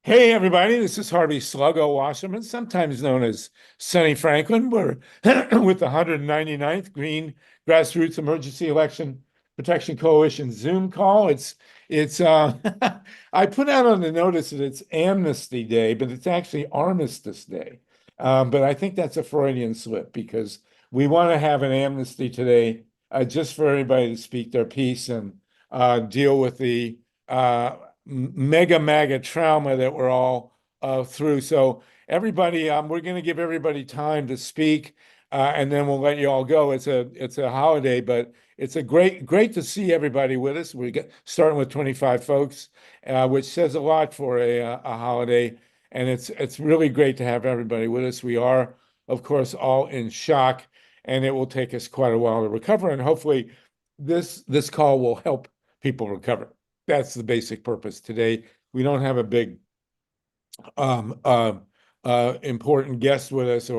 Hey everybody, this is Harvey Sluggo Wasserman, sometimes known as Sonny Franklin. We're with the 199th Green Grassroots Emergency Election Protection Coalition Zoom call. It's I put out on the notice that it's Amnesty Day, but it's actually Armistice Day. But I think that's a Freudian slip because we want to have an amnesty today, just for everybody to speak their piece and deal with the mega MAGA trauma that we're all through. So everybody, we're going to give everybody time to speak, and then we'll let you all go. It's a holiday, but it's a great to see everybody with us. We get starting with 25 folks, which says a lot for a holiday, and it's really great to have everybody with us. We are, of course, all in shock, and it will take us quite a while to recover, and hopefully this call will help people recover. That's the basic purpose today. We don't have a big um, uh, important guest with us,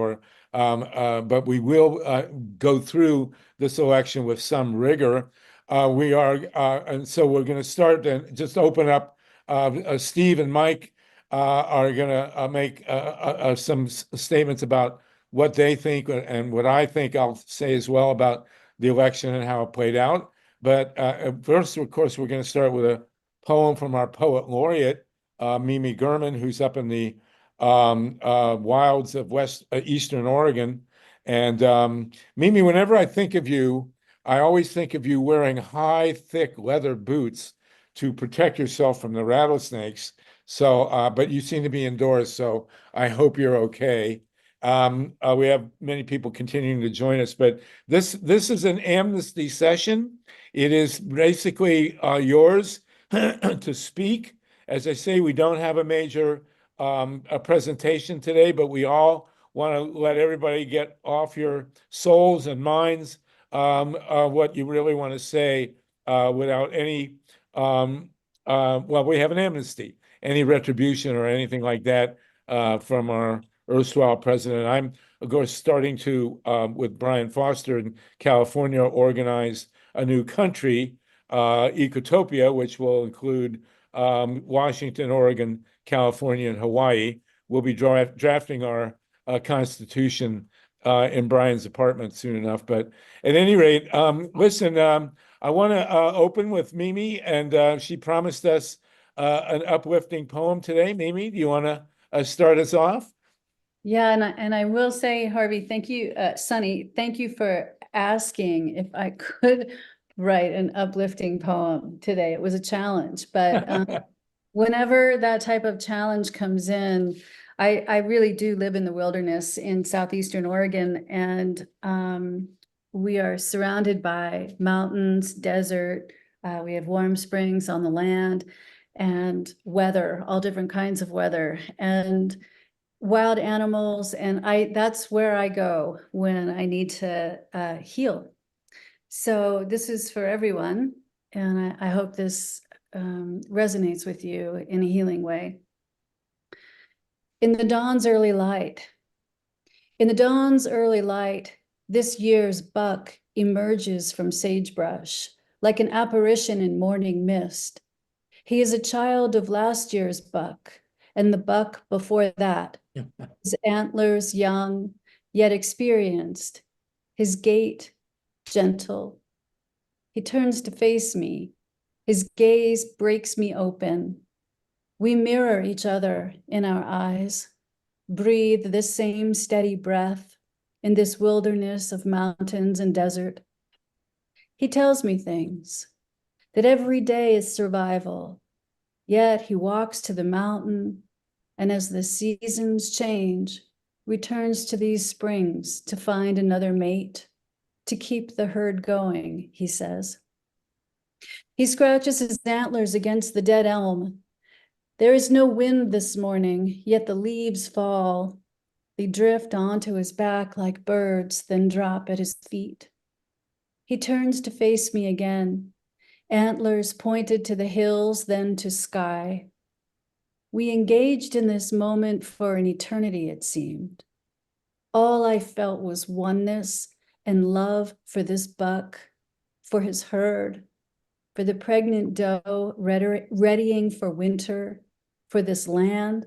but we will go through this election with some rigor. And so we're going to start and just open up. Steve and Mike are going to make some statements about what they think and what I think I'll say as well about the election and how it played out. But first, of course, we're going to start with a poem from our poet laureate, Mimi Gurman, who's up in the wilds of Eastern Oregon. And Mimi, whenever I think of you, I always think of you wearing high, thick leather boots to protect yourself from the rattlesnakes. So, but you seem to be indoors, so I hope you're okay. We have many people continuing to join us, but this is an amnesty session. It is basically yours to speak. As I say, we don't have a major a presentation today, but we all want to let everybody get off your souls and minds what you really want to say without any, well, we have an amnesty, any retribution or anything like that from our erstwhile president. I'm, of course, starting to, with Brian Foster in California, organize a new country, Ecotopia, which will include Washington, Oregon, California, and Hawaii. We'll be drafting our Constitution in Brian's apartment soon enough. But at any rate, listen, I want to open with Mimi, and she promised us an uplifting poem today. Mimi, do you want to start us off? Yeah, and I will say, Harvey, thank you, Sonny, thank you for asking if I could write an uplifting poem today. It was a challenge, but whenever that type of challenge comes in, I really do live in the wilderness in southeastern Oregon, and we are surrounded by mountains, desert. We have warm springs on the land and weather, all different kinds of weather. And wild animals, and that's where I go when I need to heal. So this is for everyone, and I hope this resonates with you in a healing way. In the dawn's early light, in the dawn's early light, this year's buck emerges from sagebrush like an apparition in morning mist. He is a child of last year's buck and the buck before that. His antlers young, yet experienced, his gait gentle. He turns to face me. His gaze breaks me open. We mirror each other in our eyes, breathe the same steady breath in this wilderness of mountains and desert. He tells me things, that every day is survival, yet he walks to the mountain, and as the seasons change, returns to these springs to find another mate, to keep the herd going, he says. He scratches his antlers against the dead elm. There is no wind this morning, yet the leaves fall. They drift onto his back like birds, then drop at his feet. He turns to face me again, antlers pointed to the hills, then to sky. We engaged in this moment for an eternity, it seemed. All I felt was oneness and love for this buck, for his herd, for the pregnant doe readying for winter, for this land,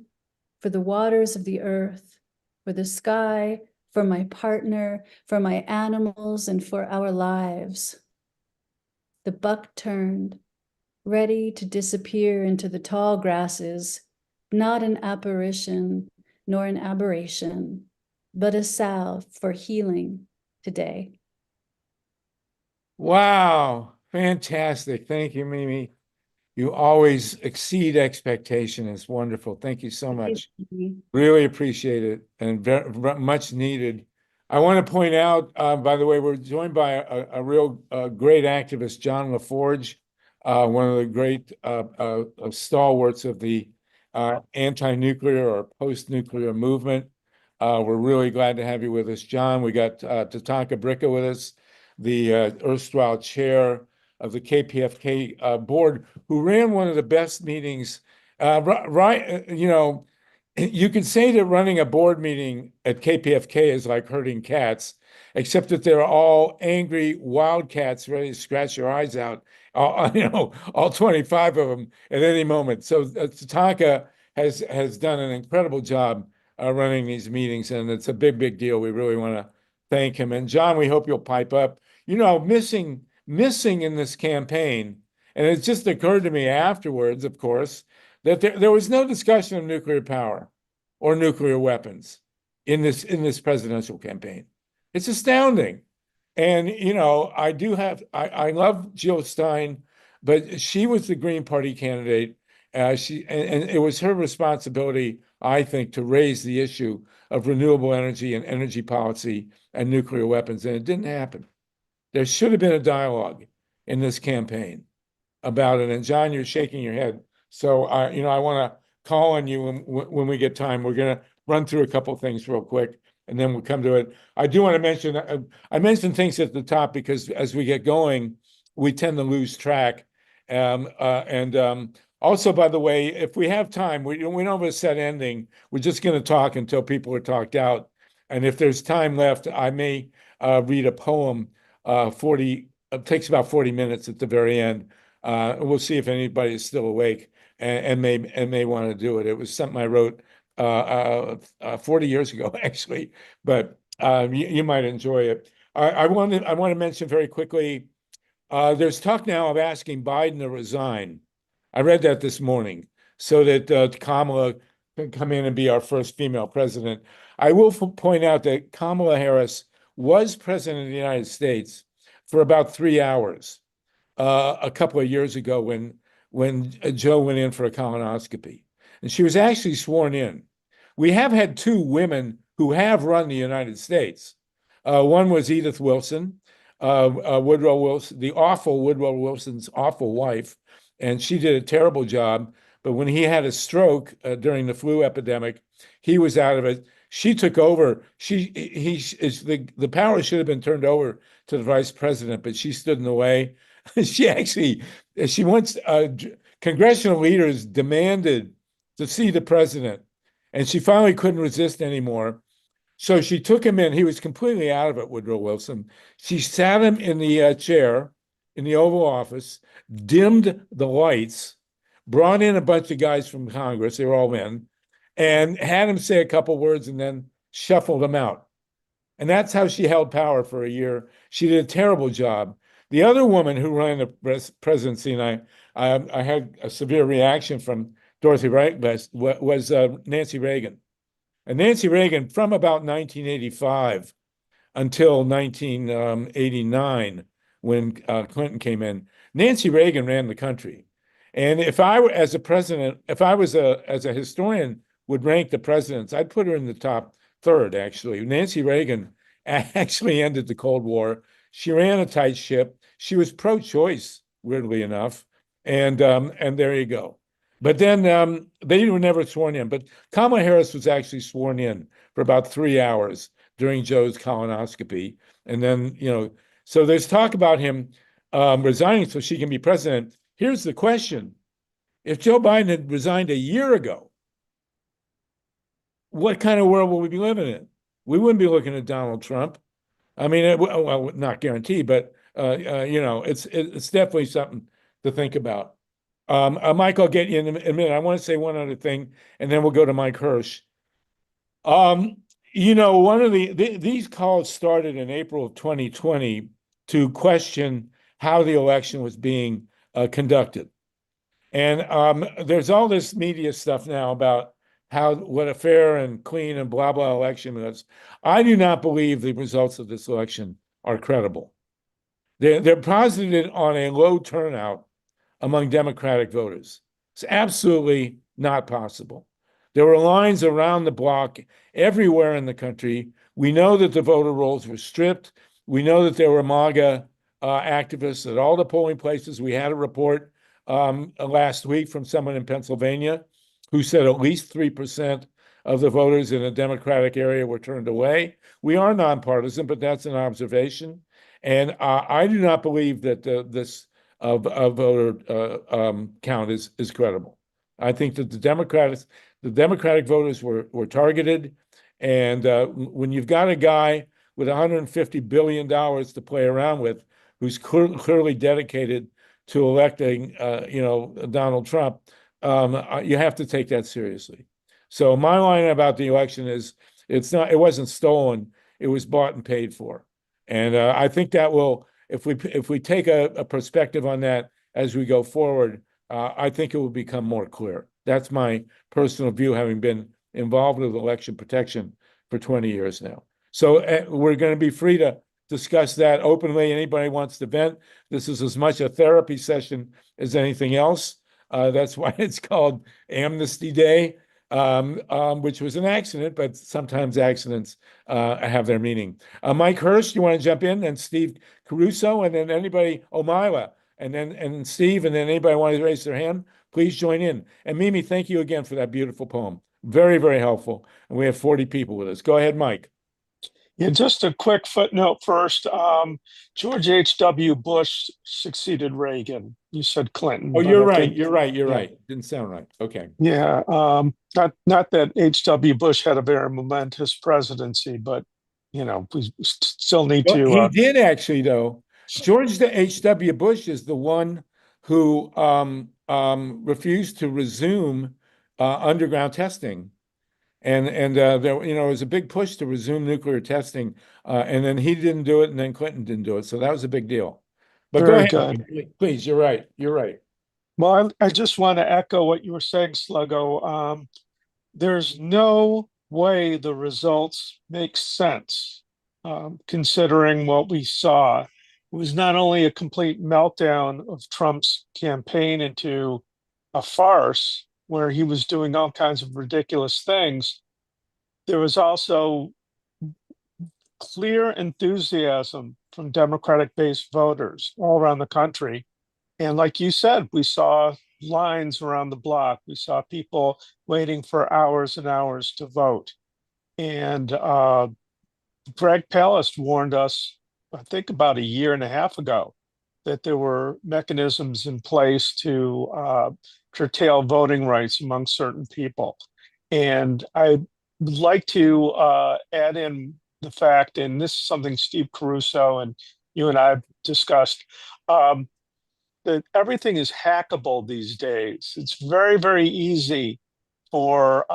for the waters of the earth, for the sky, for my partner, for my animals, and for our lives. The buck turned, ready to disappear into the tall grasses, not an apparition nor an aberration, but a salve for healing today. Wow, fantastic. Thank you, Mimi. You always exceed expectation. It's wonderful. Thank you so much. Really appreciate it and very, much needed. I want to point out, by the way, we're joined by a real great activist, John LaForge, one of the great stalwarts of the anti-nuclear or post-nuclear movement. We're really glad to have you with us, John. We got Tatanka Bricca with us, the erstwhile chair of the KPFK board, who ran one of the best meetings. Right, you know, you could say that running a board meeting at KPFK is like herding cats, except that they're all angry wildcats ready to scratch your eyes out. All 25 of them at any moment. So Tatanka has done an incredible job running these meetings, and it's a big deal. We really want to thank him. And John, we hope you'll pipe up. Missing in this campaign, and it just occurred to me afterwards, of course, that there was no discussion of nuclear power or nuclear weapons in this presidential campaign. It's astounding. And I love Jill Stein, but she was the Green Party candidate. And it was her responsibility, I think, to raise the issue of renewable energy and energy policy and nuclear weapons, and it didn't happen. There should have been a dialogue in this campaign about it. And John, you're shaking your head. So I want to call on you when we get time. We're going to run through a couple of things real quick, and then we'll come to it. I do want to mention, I mentioned things at the top because as we get going, we tend to lose track. Also, by the way, if we have time, we don't have a set ending. We're just going to talk until people are talked out. And if there's time left, I may read a poem. It takes about 40 minutes at the very end. We'll see if anybody is still awake and may want to do it. It was something I wrote 40 years ago, actually, but you might enjoy it. I want to mention very quickly, there's talk now of asking Biden to resign. I read that this morning so that Kamala can come in and be our first female president. I will point out that Kamala Harris was president of the United States for about 3 hours a couple of years ago when Joe went in for a colonoscopy. And she was actually sworn in. We have had 2 women who have run the United States. One was Edith Wilson, Woodrow Wilson, the awful Woodrow Wilson's awful wife, and she did a terrible job. But when he had a stroke during the flu epidemic, he was out of it. She took over. The power should have been turned over to the vice president, but she stood in the way. She wants congressional leaders demanded to see the president, and she finally couldn't resist anymore. So she took him in. He was completely out of it, Woodrow Wilson. She sat him in the chair in the Oval Office, dimmed the lights, brought in a bunch of guys from Congress, they were all men, and had him say a couple words and then shuffled him out. And that's how she held power for a year. She did a terrible job. The other woman who ran the presidency, and I had a severe reaction from Dorothy Wright was Nancy Reagan. And Nancy Reagan, from about 1985 until 1989, when Clinton came in, Nancy Reagan ran the country. And if I were as a president, if I was as a historian would rank the presidents, I'd put her in the top third, actually. Nancy Reagan actually ended the Cold War. She ran a tight ship. She was pro-choice, weirdly enough. And there you go. But then they were never sworn in. But Kamala Harris was actually sworn in for about 3 hours during Joe's colonoscopy. And then, so there's talk about him resigning so she can be president. Here's the question. If Joe Biden had resigned a year ago, what kind of world would we be living in? We wouldn't be looking at Donald Trump. I mean, well, not guaranteed, but it's definitely something to think about. Mike, I'll get you in a minute. I want to say one other thing, and then we'll go to Mike Hirsch. Um, one of these calls started in April of 2020 to question how the election was being conducted. And there's all this media stuff now about what a fair and clean and blah blah election was. I do not believe the results of this election are credible. They're posited on a low turnout among Democratic voters. It's absolutely not possible. There were lines around the block everywhere in the country. We know that the voter rolls were stripped. We know that there were MAGA activists at all the polling places. We had a report last week from someone in Pennsylvania who said at least 3% of the voters in a Democratic area were turned away. We are nonpartisan, but that's an observation. And I do not believe that this voter count is credible. I think that the Democratic voters were targeted, and when you've got a guy with $150 billion to play around with, who's clearly dedicated to electing, Donald Trump, you have to take that seriously. So my line about the election is, it wasn't stolen, it was bought and paid for, and I think that will, if we take a perspective on that as we go forward, I think it will become more clear. That's my personal view, having been involved with election protection for 20 years now. So we're going to be free to discuss that openly. Anybody wants to vent. This is as much a therapy session as anything else. That's why it's called Amnesty Day, which was an accident, but sometimes accidents have their meaning. Mike Hirsch, you want to jump in? And Steve Caruso, and then anybody, Omila, and Steve, and then anybody want to raise their hand, please join in. And Mimi, thank you again for that beautiful poem. Very, very helpful. And we have 40 people with us. Go ahead, Mike. Yeah, just a quick footnote first. George H.W. Bush succeeded Reagan. You said Clinton. Oh, but you're I right. think, You're right. You're yeah, right. Didn't sound right. Okay. yeah. Not that H.W. Bush had a very momentous presidency, but we still need Well, to. he did actually, though. George H.W. Bush is the one who refused to resume underground testing. And there, was a big push to resume nuclear testing, and then he didn't do it, and then Clinton didn't do it. So that was a big deal. But go Very ahead, good. please. You're right. You're right. Well, I just want to echo what you were saying, Sluggo. There's no way the results make sense, considering what we saw. It was not only a complete meltdown of Trump's campaign into a farce where he was doing all kinds of ridiculous things, there was also clear enthusiasm from Democratic based voters all around the country. And like you said, we saw lines around the block. We saw people waiting for hours and hours to vote. And Greg Palast warned us, I think about a year and a half ago, that there were mechanisms in place to curtail voting rights among certain people. And I would like to add in the fact, and this is something Steve Caruso and you and I have discussed, that everything is hackable these days. It's very, very easy for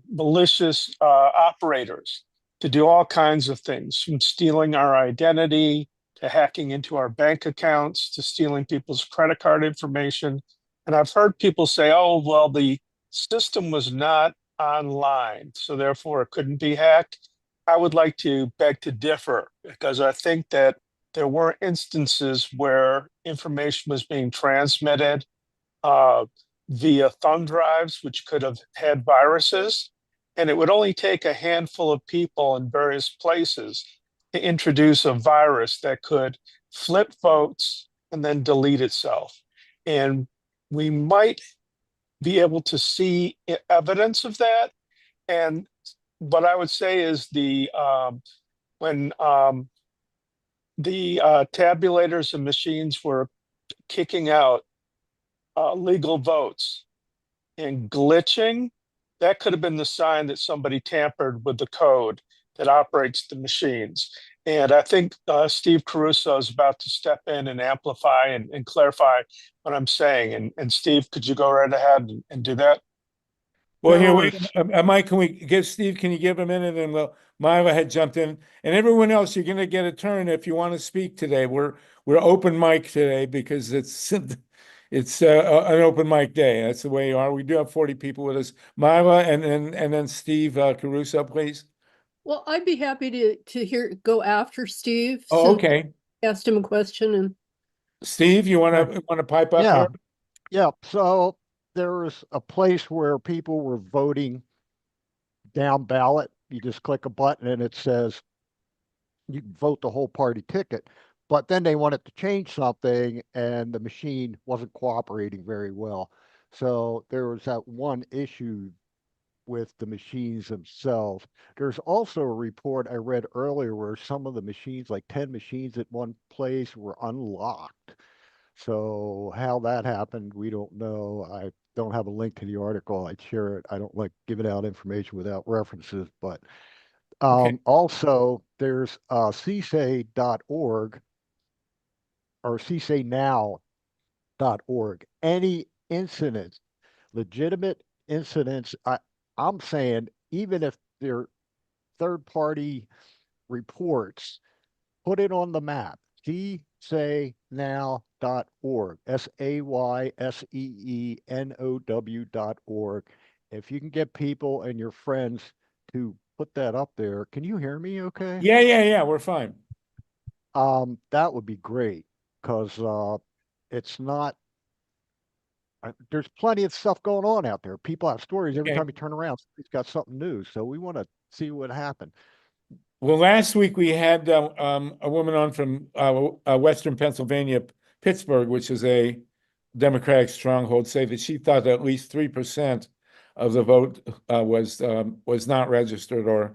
malicious operators to do all kinds of things, from stealing our identity to hacking into our bank accounts to stealing people's credit card information. And I've heard people say, oh, well, the system was not online, so therefore it couldn't be hacked. I would like to beg to differ, because I think that there were instances where information was being transmitted via thumb drives, which could have had viruses. And it would only take a handful of people in various places to introduce a virus that could flip votes and then delete itself. And we might be able to see evidence of that. And what I would say is when the tabulators and machines were kicking out legal votes and glitching, that could have been the sign that somebody tampered with the code that operates the machines. And I think Steve Caruso is about to step in and amplify and clarify what I'm saying. And Steve, could you go right ahead and do that? Well, here, There wait, was, Mike, can we give Steve, can you give a minute and Myla had jumped in and everyone else, you're gonna get a turn if you want to speak today. We're open mic today because it's an open mic day. That's the way you are. We do have 40 people with us. Myla and then Steve Caruso, please. well, I'd be happy to go after Steve. Oh, since okay. I asked him a question and Steve, you Right. want to pipe up Yeah, here? yeah. So there was a place where people were voting down ballot. You just click a button and it says you can vote the whole party ticket. But then they wanted to change something and the machine wasn't cooperating very well. So there was that one issue with the machines themselves. There's also a report I read earlier where some of the machines, like 10 machines at one place, were unlocked. So how that happened, we don't know. I don't have a link to the article. I'd share it. I don't like giving out information without references, but Okay. also there's csay.org or csaynow.org. Any incidents, legitimate incidents, I'm saying even if they're third party reports, put it on the map. Saynow.org. SAYSEENOW.org. If you can get people and your friends to put that up there, can you hear me okay? Yeah, we're fine. That would be great because it's not there's plenty of stuff going on out there. People have stories every Okay. time you turn around, somebody's got something new. So we want to see what happened. Well, last week we had a woman on from Western Pennsylvania, Pittsburgh, which is a Democratic stronghold, say that she thought that at least 3% of the vote was not registered or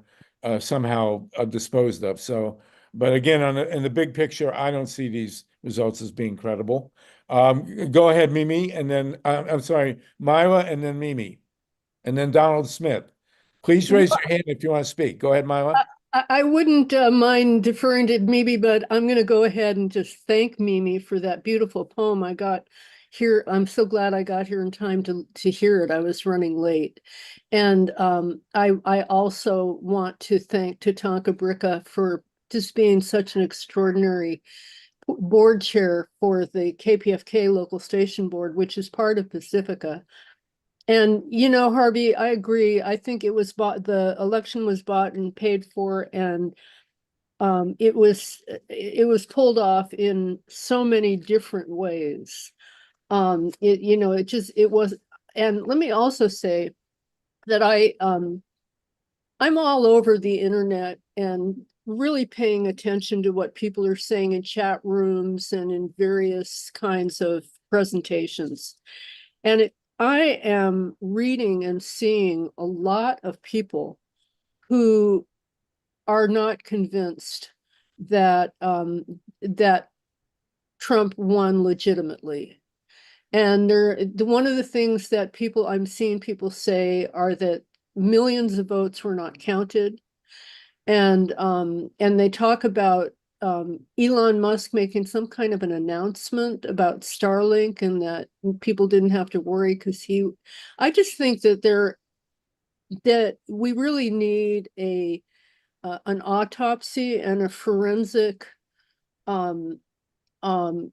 somehow disposed of. So, but again, in the big picture, I don't see these results as being credible. Go ahead, Mimi, and then I'm sorry, Myla, and then Mimi, and then Donald Smith. Please raise your hand if you want to speak. Go ahead, Myla. I wouldn't mind deferring to Mimi, but I'm going to go ahead and just thank Mimi for that beautiful poem I got here. I'm so glad I got here in time to hear it. I was running late. And I also want to thank Tatanka Bricka for just being such an extraordinary board chair for the KPFK local station board, which is part of Pacifica. And Harvey, I agree. I think it was bought, the election was bought and paid for, and it was pulled off in so many different ways. It was, and let me also say that I'm all over the internet and really paying attention to what people are saying in chat rooms and in various kinds of presentations. And I am reading and seeing a lot of people who are not convinced that that Trump won legitimately. And one of the things that I'm seeing people say are that millions of votes were not counted. And they talk about Elon Musk making some kind of an announcement about Starlink and that people didn't have to worry because I just think that we really need an autopsy and a forensic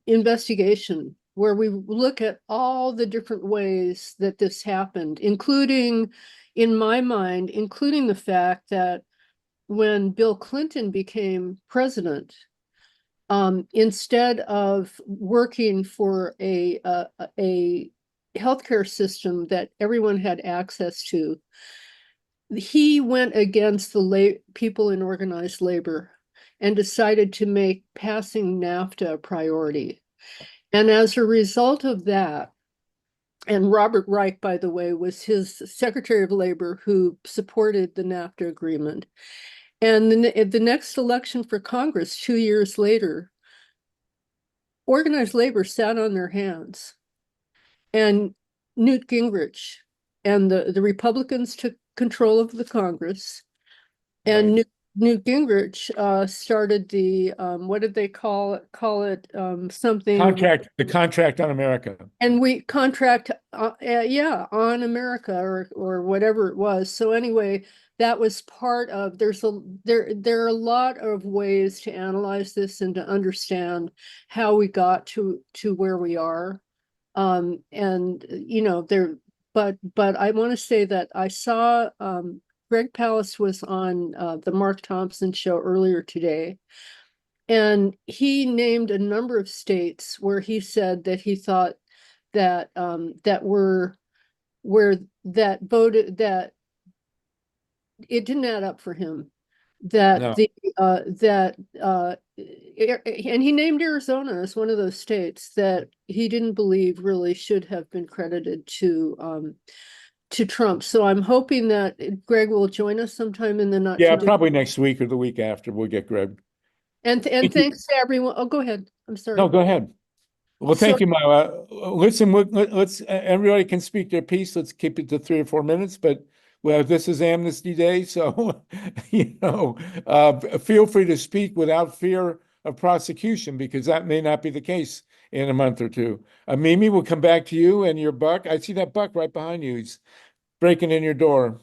investigation where we look at all the different ways that this happened, including, in my mind, including the fact that when Bill Clinton became president, instead of working for a healthcare system that everyone had access to, he went against the people in organized labor and decided to make passing NAFTA a priority. And as a result of that, and Robert Reich, by the way, was his Secretary of Labor who supported the NAFTA agreement. And the next election for Congress 2 years later, organized labor sat on their hands. And Newt Gingrich and the Republicans took control of the Congress. And Right. Newt Gingrich started the what did they call it something, The contract on America. and we contract yeah, on America or whatever it was. So anyway, that was part of, there are a lot of ways to analyze this and to understand how we got to where we are. And but I want to say that I saw Greg Palast was on the Mark Thompson show earlier today, and he named a number of states where he said that he thought that that were where that voted, that it didn't add up for him. That No. And he named Arizona as one of those states that he didn't believe really should have been credited to Trump. So I'm hoping that Greg will join us sometime in the not too Yeah, distant. probably next week or the week after, we'll get Greg. And Thank you. thanks to everyone. Oh, go ahead. I'm sorry. No, go ahead. Well, thank So- you, Myla. Listen, let's, everybody can speak their piece. Let's keep it to 3 or 4 minutes, but well, this is Amnesty Day, so, feel free to speak without fear of prosecution, because that may not be the case in a month or two. Mimi, we'll come back to you and your buck. I see that buck right behind you. He's breaking in your door.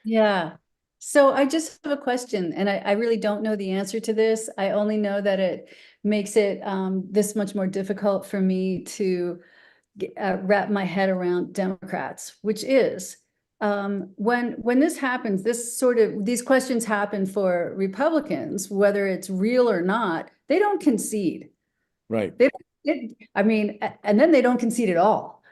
Yeah. So I just have a question, and I really don't know the answer to this. I only know that it makes it this much more difficult for me to wrap my head around Democrats, which is when this happens, these questions happen for Republicans, whether it's real or not, they don't concede. Right. And then they don't concede at all.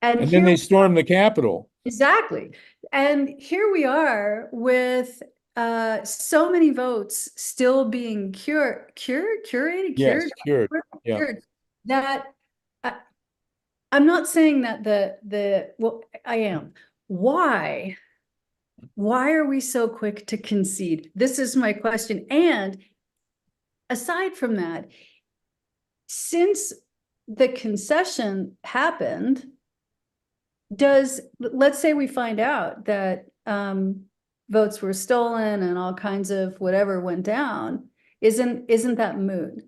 And then they storm the Capitol. Exactly. And here we are with so many votes still being curated, Yes, cured. Yeah. cured, that I'm not saying that well, I am. Why are we so quick to concede? This is my question. And aside from that, since the concession happened, let's say we find out that votes were stolen and all kinds of whatever went down, isn't that moot?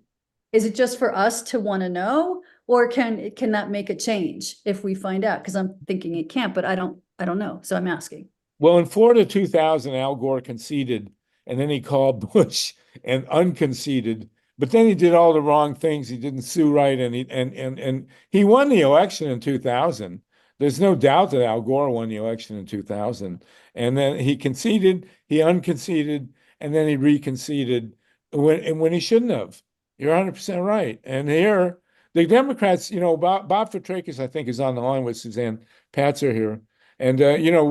Is it just for us to want to know, or can that make a change if we find out? Because I'm thinking it can't, but I don't know. So I'm asking. Well, in Florida 2000, Al Gore conceded, and then he called Bush and unconceded. But then he did all the wrong things. He didn't sue right, and he won the election in 2000. There's no doubt that Al Gore won the election in 2000. And then he conceded, he unconceded, and then he reconceded when he shouldn't have. You're 100% right. And here, the Democrats, Bob Fitrakis, I think, is on the line with Suzanne Patzer here. And,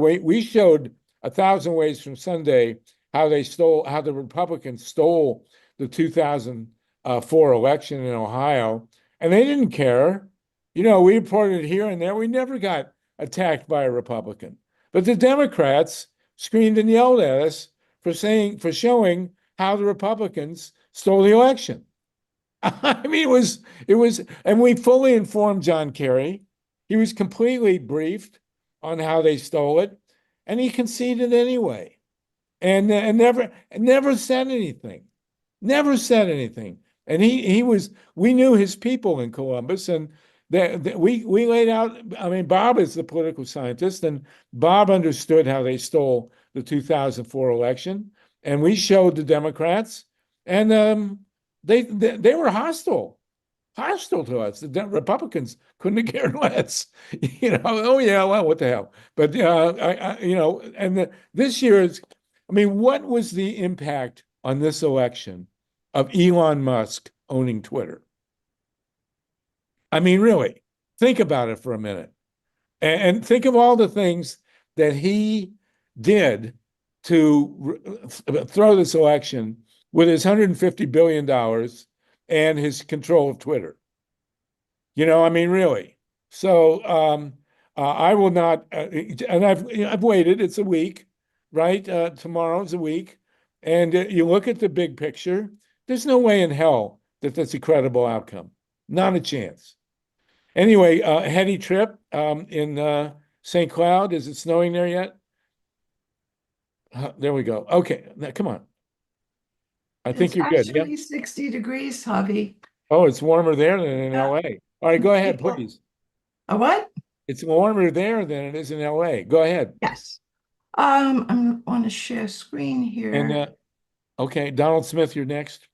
we showed 1,000 ways from Sunday how the Republicans stole the 2004 election in Ohio, and they didn't care. We reported here and there. We never got attacked by a Republican. But the Democrats screamed and yelled at us for showing how the Republicans stole the election. I mean, it was, and we fully informed John Kerry. He was completely briefed on how they stole it, and he conceded anyway, and never said anything. Never said anything. And we knew his people in Columbus, and we laid out, I mean, Bob is the political scientist, and Bob understood how they stole the 2004 election, and we showed the Democrats, and they were hostile to us. The Republicans couldn't have cared less. Oh yeah, well, what the hell? But this year is, I mean, what was the impact on this election of Elon Musk owning Twitter? I mean, really, think about it for a minute, and think of all the things that he did to throw this election with his $150 billion and his control of Twitter. I mean, really. So I will not, and I've waited. It's a week, right? Tomorrow's a week, and you look at the big picture. There's no way in hell that that's a credible outcome. Not a chance. Anyway, heady trip in St. Cloud. Is it snowing there yet? There we go. Okay, now come on. I think It's you're good. Yeah. actually 60 degrees, Javi. Oh, it's warmer there than in Yeah. LA. All right, go ahead, People- please. A what? It's warmer there than it is in LA. Go ahead. Yes. I want to share screen here. And okay, Donald Smith, you're next.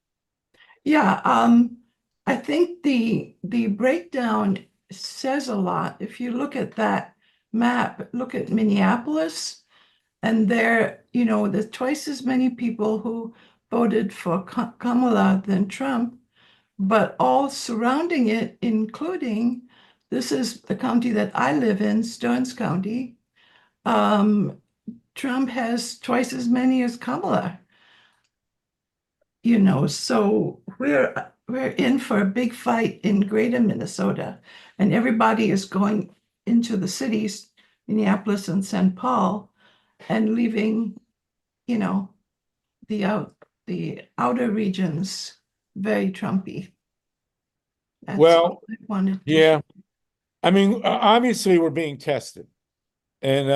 Yeah, I think the breakdown says a lot. If you look at that map, look at Minneapolis, and there's twice as many people who voted for Kamala than Trump, but all surrounding it, including, this is the county that I live in, Stearns County. Trump has twice as many as Kamala. So we're in for a big fight in greater Minnesota, and everybody is going into the cities, Minneapolis and St. Paul, and leaving, the outer regions very Trumpy. That's Well, all I wanted to yeah. I mean, obviously we're being tested. And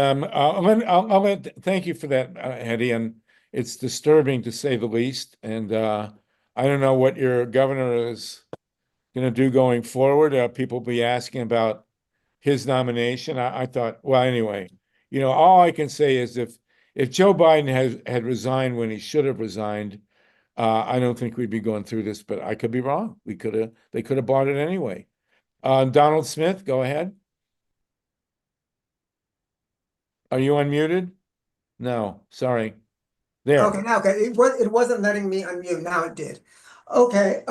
thank you for that, Hetty. And it's disturbing to say the least. And I don't know what your governor is going to do going forward. People will be asking about his nomination. I thought, well, anyway, all I can say is if Joe Biden had resigned when he should have resigned, I don't think we'd be going through this, but I could be wrong. They could have bought it anyway. Donald Smith, go ahead. Are you unmuted? No, sorry. There. Okay, now, okay, it wasn't letting me unmute, now it did. Okay,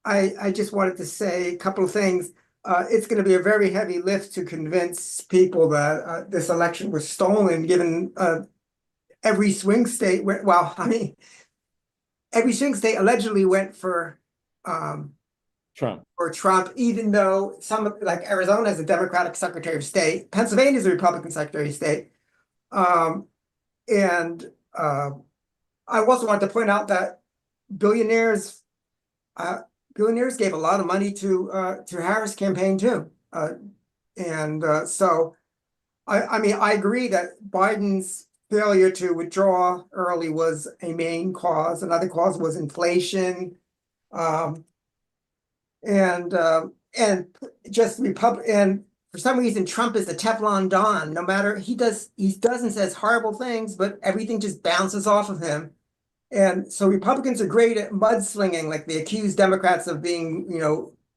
I just wanted to say a couple of things. It's gonna be a very heavy lift to convince people that this election was stolen, given every swing state went, well, I mean, every swing state allegedly went for Trump. even though some, like Arizona has a Democratic Secretary of State, Pennsylvania is a Republican Secretary of State. And I also want to point out that billionaires gave a lot of money to Harris' campaign too. So I mean, I agree that Biden's failure to withdraw early was a main cause. Another cause was inflation. And just and for some reason, Trump is the Teflon Don. No matter he does and says horrible things, but everything just bounces off of him. And so Republicans are great at mudslinging, like they accuse Democrats of being,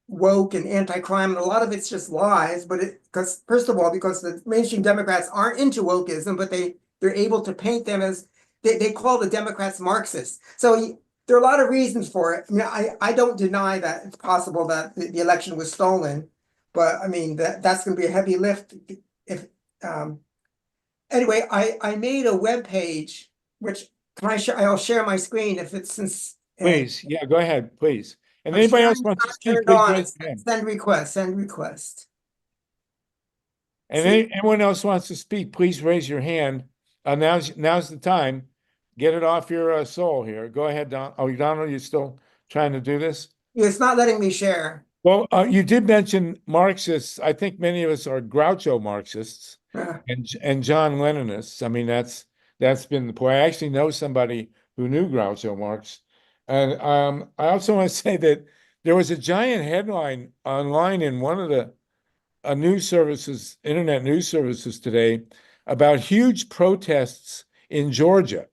woke and anti-crime, and a lot of it's just lies. But because first of all, because the mainstream Democrats aren't into wokeism, but they're able to paint them as they call the Democrats Marxists. So there are a lot of reasons for it. I mean, I don't deny that it's possible that the election was stolen, but I mean that's going to be a heavy lift. If anyway, I made a web page which I'll share my screen if it's since. Please, yeah, go ahead, please. And I'm anybody else sharing, wants to not speak, turned please on. raise your hand. Send request. And anyone else wants to speak, please raise your hand. Now's the time. Get it off your soul here. Go ahead, Don. Oh, Donald, you're still trying to do this? It's not letting me share. Well, you did mention Marxists. I think many of us are Groucho Marxists and John Leninists. I mean, that's been the point. I actually know somebody who knew Groucho Marx. And I also want to say that there was a giant headline online in one of the internet news services today about huge protests in Georgia.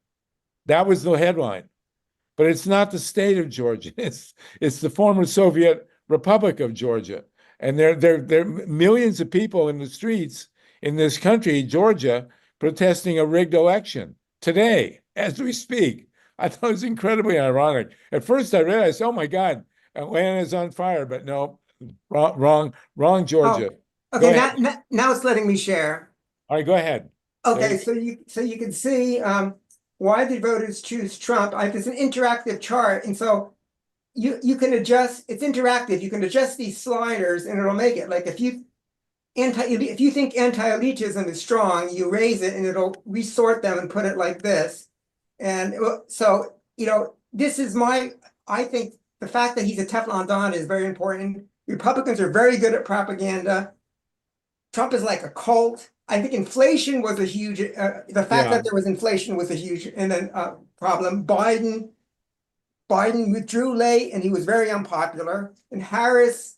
That was the headline. But it's not the state of Georgia. It's the former Soviet Republic of Georgia. And there are millions of people in the streets in this country, Georgia, protesting a rigged election today, as we speak. I thought it was incredibly ironic. At first I realized, oh my God, Atlanta is on fire, but no, wrong, Georgia. Oh, okay, now it's letting me share. All right, go ahead. Okay, so you can see why did voters choose Trump? It's an interactive chart, and so you can adjust. It's interactive. You can adjust these sliders, and it'll make it like if you think anti-elitism is strong, you raise it, and it'll resort them and put it like this. And so this is I think the fact that he's a Teflon Don is very important. Republicans are very good at propaganda. Trump is like a cult. I think inflation was a huge, the fact that there was inflation was a huge problem. Biden Biden withdrew late and he was very unpopular. And Harris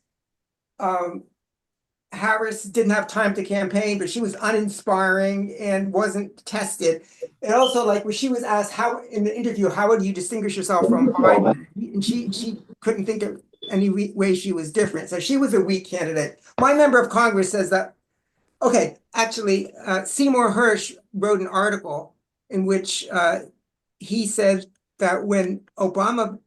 didn't have time to campaign, but she was uninspiring and wasn't tested. And also, like when she was asked how in the interview, how would you distinguish yourself from Biden? And she couldn't think of any way she was different. So she was a weak candidate. My member of Congress says that, okay, actually, Seymour Hersh wrote an article in which he said that when Obama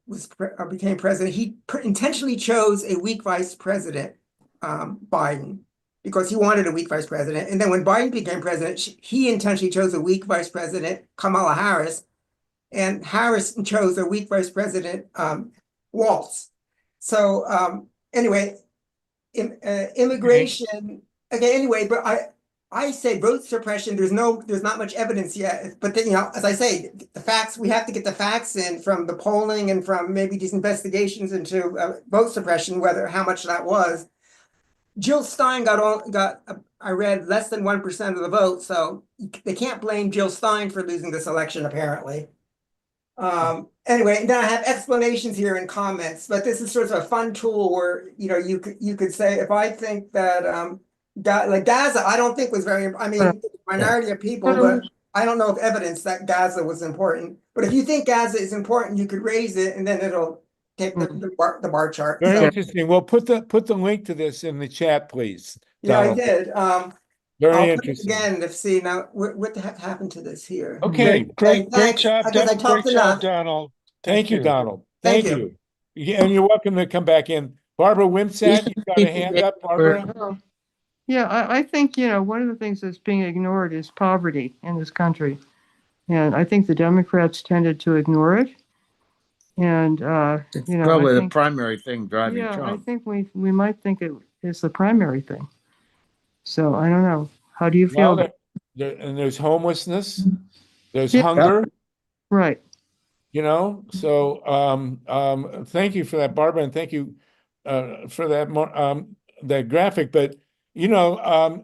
became president, he intentionally chose a weak vice president, Biden, because he wanted a weak vice president. And then when Biden became president, he intentionally chose a weak vice president, Kamala Harris, and Harris chose a weak vice president, Waltz. So anyway, immigration. Okay, anyway, but I say vote suppression. There's not much evidence yet. But then, as I say, the facts, we have to get the facts in from the polling and from maybe these investigations into vote suppression, how much that was. Jill Stein got I read less than 1% of the vote, so they can't blame Jill Stein for losing this election, apparently. Anyway, then I have explanations here in comments, but this is sort of a fun tool where you could say, if I think that like Gaza, I don't think was very, I mean, minority of people, but I don't know of evidence that Gaza was important. But if you think Gaza is important, you could raise it, and then it'll take the bar chart. Very So, interesting. Well, put the link to this in the chat, please. yeah, I Donald. did. Very I'll put it interesting. again to see now what the heck happened to this here. Okay. Great Thanks. job, I guess I talked great job, enough. Donald. Thank you, Donald. Thank Thank you. you. Yeah, and you're welcome to come back in. Barbara Wimsatt, you've got a hand up, Barbara? Yeah, I think, one of the things that's being ignored is poverty in this country. And I think the Democrats tended to ignore it. And, It's I probably the think, primary thing driving I Trump. think we might think it is the primary thing. So I don't know. How do you feel? Well, and there's homelessness, there's Yeah. hunger, Right. So thank you for that, Barbara, and thank you for that that graphic. But the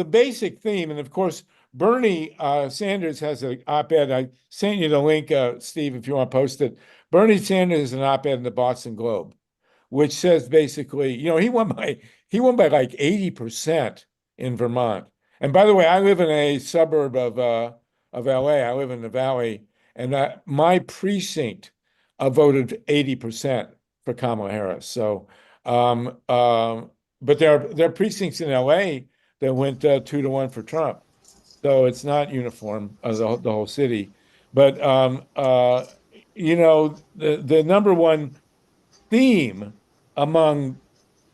basic theme, and of course Bernie Sanders has an op-ed. I sent you the link, Steve, if you want to post it. Bernie Sanders has an op-ed in the Boston Globe, which says basically, he won by like 80% in Vermont. And by the way, I live in a suburb of LA. I live in the Valley, and my precinct voted 80% for Kamala Harris. So, but there are precincts in LA that went 2-1 for Trump. So it's not uniform as the whole city. But the number one theme among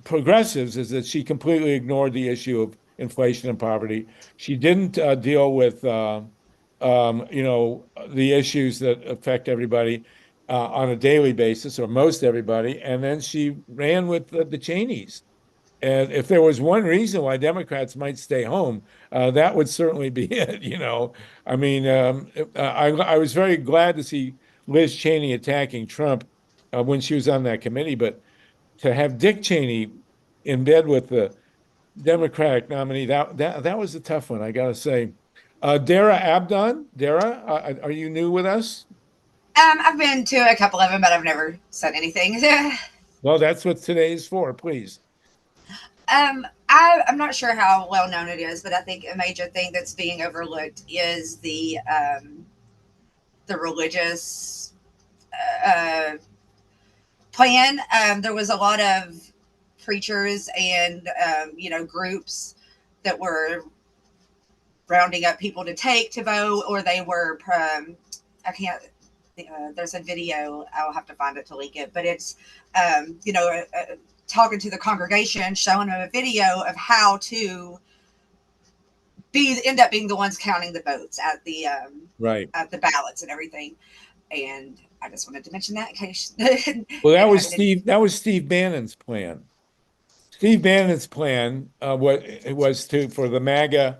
progressives is that she completely ignored the issue of inflation and poverty. She didn't deal with the issues that affect everybody on a daily basis, or most everybody. And then she ran with the Cheneys. And if there was one reason why Democrats might stay home, that would certainly be it. I mean, I was very glad to see Liz Cheney attacking Trump when she was on that committee, but to have Dick Cheney in bed with the Democratic nominee, that was a tough one, I gotta say. Dara Abdon, Dara, are you new with us? I've been to a couple of them, but I've never said anything. Well, that's what today is for, please. I'm not sure how well known it is, but I think a major thing that's being overlooked is the religious plan. There was a lot of preachers and groups that were rounding up people to vote, or they were I can't. There's a video. I'll have to find it to link it, but it's talking to the congregation, showing them a video of how to end up being the ones counting the votes at the right at the ballots and everything. And I just wanted to mention that in case. Well, that was Steve Bannon's plan. Steve Bannon's plan, what it was for the MAGA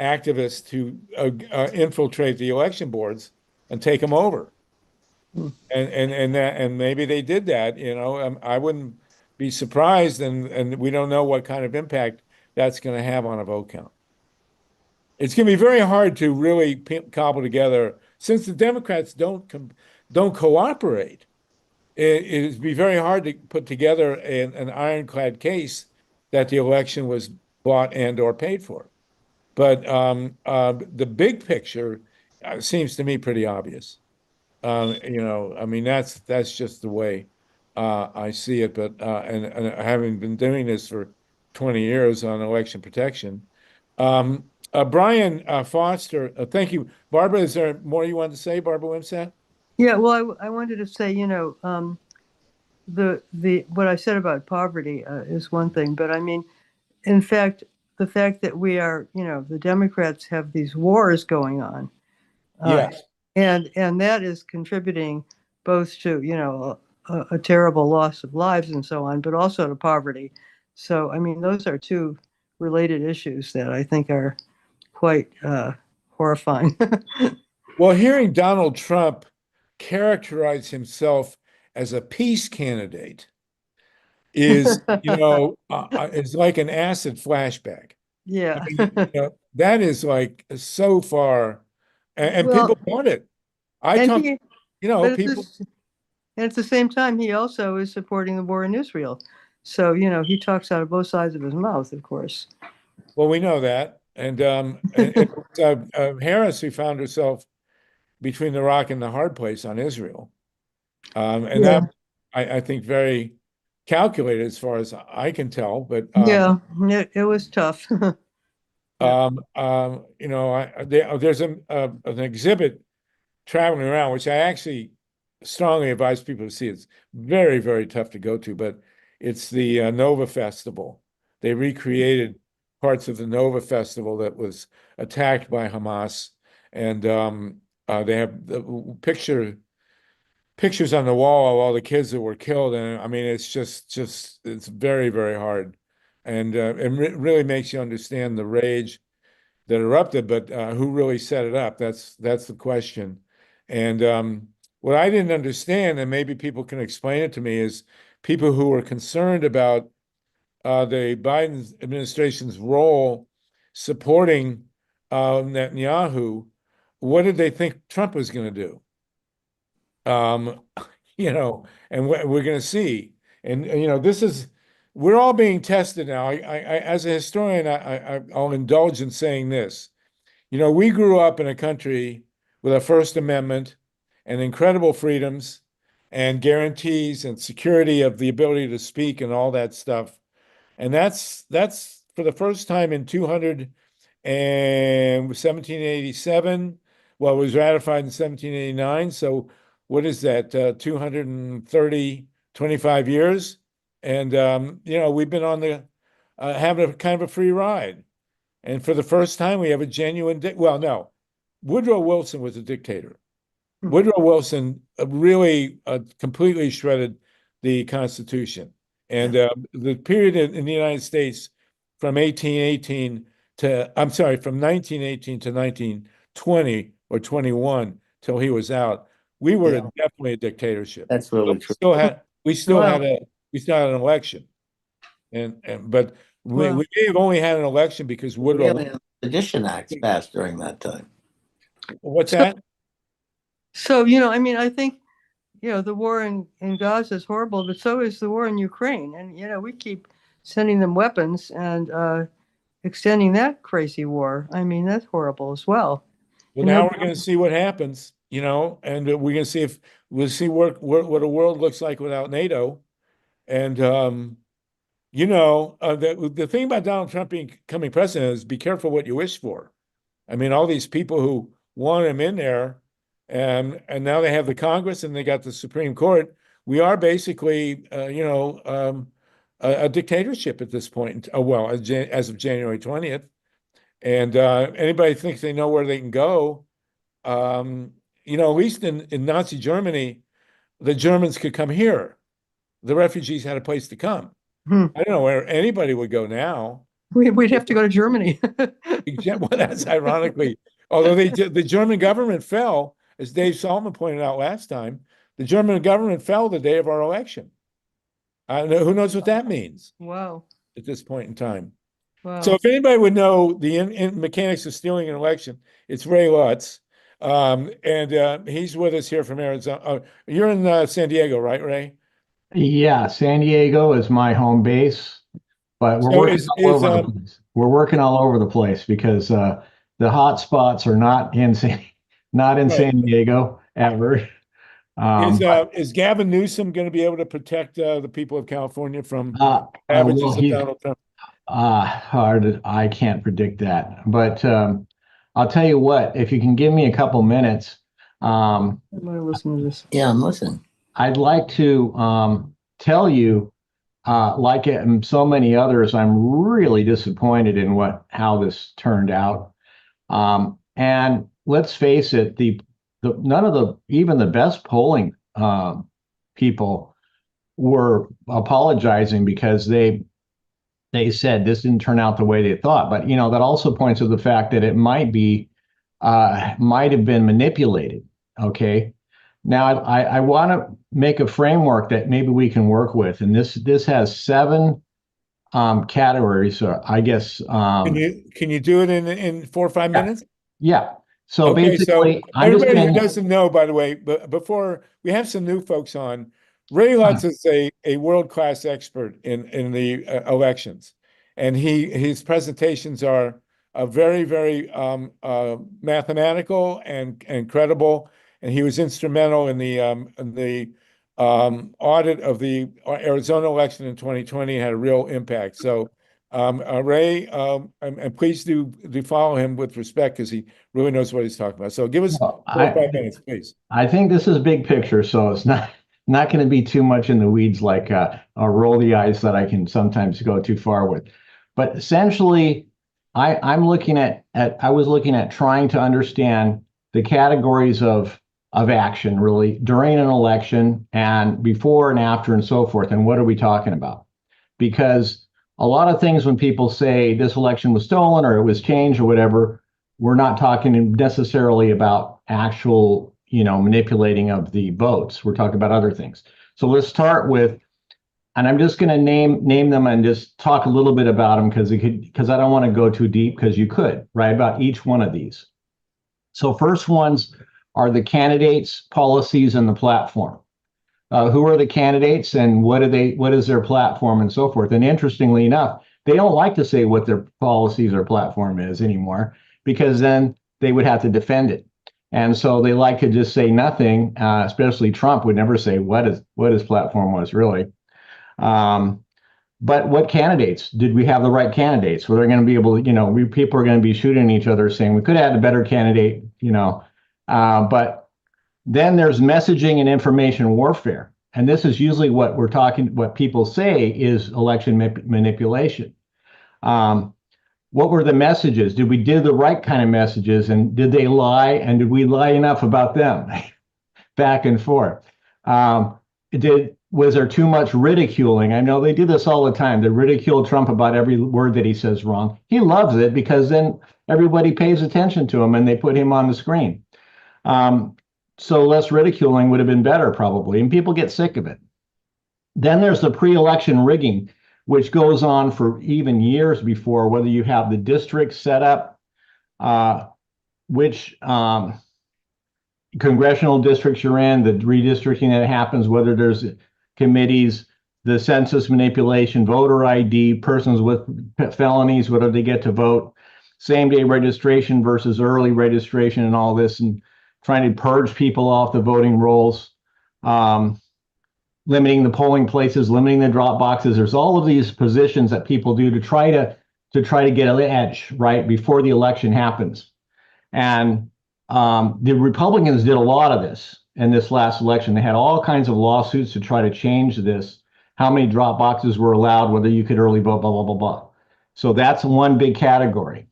activists to infiltrate the election boards and take them over. And maybe they did that. I wouldn't be surprised, and we don't know what kind of impact that's going to have on a vote count. It's going to be very hard to really cobble together, since the Democrats don't don't cooperate, it'd be very hard to put together an ironclad case that the election was bought and or paid for. But the big picture seems to me pretty obvious. I mean, that's just the way I see it. But and having been doing this for 20 years on election protection, Brian Foster, thank you, Barbara. Is there more you wanted to say, Barbara Wimsatt? Yeah, well, I wanted to say, the what I said about poverty is one thing, but I mean, in fact, the fact that we are, the Democrats have these wars going on, Yes. and that is contributing both to, a terrible loss of lives and so on, but also to poverty. So, I mean, those are two related issues that I think are quite horrifying. Well, hearing Donald Trump characterize himself as a peace candidate is, is like an acid flashback. I Yeah. mean, that is like so far, and people Well, want it. I and talk, he, but people. at the same time, he also is supporting the war in Israel. So, he talks out of both sides of his mouth, of course. Well, we know that, and Harris, who found herself between the rock and the hard place on Israel, and Yeah. that I think very calculated as far as I can tell. But Yeah, it was tough. Yeah. there's an exhibit traveling around, which I actually strongly advise people to see. It's very, very tough to go to, but it's the Nova Festival. They recreated parts of the Nova Festival that was attacked by Hamas, and they have the pictures on the wall of all the kids that were killed, and I mean, it's just it's very, very hard, and it really makes you understand the rage that erupted, but who really set it up? That's the question. And what I didn't understand, and maybe people can explain it to me, is people who were concerned about the Biden administration's role supporting Netanyahu. What did they think Trump was going to do? Um, and we're going to see. And this is we're all being tested now. As a historian, I'll indulge in saying this. We grew up in a country with a First Amendment and incredible freedoms and guarantees and security of the ability to speak and all that stuff. And that's for the first time in 1787. Well, it was ratified in 1789. So what is that? 230, 25 years. And we've been on the having a kind of a free ride. And for the first time, we have a genuine, well, no, Woodrow Wilson was a dictator. Woodrow Wilson really completely shredded the Constitution. And the period in the United States from 1818 from 1918 to 1920 or 21 till he was out, we were Yeah. definitely a dictatorship. That's really But true. we still Wow. had an election. But we Wow. may have only had an election because We Woodrow. had the Sedition Acts passed during that time. What's that? So, I mean, I think, the war in Gaza is horrible, but so is the war in Ukraine. And, we keep sending them weapons and extending that crazy war. I mean, that's horrible as well. Well, And now no- we're going to see what happens, and we're going to see if we'll see what a world looks like without NATO. And the thing about Donald Trump becoming president is be careful what you wish for. I mean, all these people who want him in there, and now they have the Congress and they got the Supreme Court. We are basically, a dictatorship at this point. Well, as of January 20th. And anybody thinks they know where they can go, at least in Nazi Germany, the Germans could come here. The refugees had a place to come. Hmm. I don't know where anybody would go now. We'd have to go to Germany. Well, that's ironically, although the German government fell, as Dave Saltman pointed out last time, the German government fell the day of our election. Who knows what that means Wow. at this point in time? Wow. So if anybody would know the mechanics of stealing an election, it's Ray Lutz. And he's with us here from Arizona. You're in San Diego, right, Ray? Yeah, San Diego is my home base, but we're So working is all is over the place. We're working all over the place because the hot spots are not in right. San Diego ever. But Is Gavin Newsom going to be able to protect the people of California from well, ravages of Donald Trump? hard. I can't predict that, but I'll tell you what. If you can give me a couple minutes, I'm gonna listen to this. Yeah, I'm listening. I'd like to tell you. Like it and so many others, I'm really disappointed in how this turned out. And let's face it, none of even the best polling people were apologizing because they said this didn't turn out the way they thought. But that also points to the fact that it might have been manipulated. Okay. Now, I want to make a framework that maybe we can work with, and this has 7 categories. So I guess Can you do it in 4 or 5 minutes? yeah. So Okay, so basically, I'm just everybody who going doesn't know, by the way, but before we have some new folks on, Ray Lutz is a world-class expert in the elections, and his presentations are very, very mathematical and credible. And he was instrumental in the audit of the Arizona election in 2020, had a real impact. So Ray, and please do follow him with respect because he really knows what he's talking about. So give us 4 or 5 minutes, please. I think this is big picture, so it's not going to be too much in the weeds like roll the eyes that I can sometimes go too far with. But essentially, I was looking at trying to understand the categories of action really during an election and before and after and so forth. And what are we talking about? Because a lot of things when people say this election was stolen or it was changed or whatever, we're not talking necessarily about actual, manipulating of the votes. We're talking about other things. So let's start with, and I'm just going to name them and just talk a little bit about them because I don't want to go too deep because you could, right, about each one of these. So first ones are the candidates, policies, and the platform. Who are the candidates and what is their platform and so forth. And interestingly enough, they don't like to say what their policies or platform is anymore because then they would have to defend it. And so they like to just say nothing, especially Trump would never say what his platform was really. But what candidates? Did we have the right candidates? Were they going to be able to, people are going to be shooting each other saying we could have had a better candidate, but then there's messaging and information warfare. And this is usually what people say is election manipulation. What were the messages? Did we do the right kind of messages? And did they lie? And did we lie enough about them? Back and forth. Was there too much ridiculing? I know they do this all the time. They ridicule Trump about every word that he says wrong. He loves it because then everybody pays attention to him and they put him on the screen. So less ridiculing would have been better probably, and people get sick of it. Then there's the pre-election rigging, which goes on for even years before, whether you have the districts set up, which congressional districts you're in, the redistricting that happens, whether there's committees, the census manipulation, voter ID, persons with felonies, whether they get to vote, same-day registration versus early registration and all this, and trying to purge people off the voting rolls, limiting the polling places, limiting the drop boxes. There's all of these positions that people do to try to get an edge right before the election happens. And the Republicans did a lot of this in this last election. They had all kinds of lawsuits to try to change this, how many drop boxes were allowed, whether you could early vote, blah, blah, blah, blah. So that's one big category.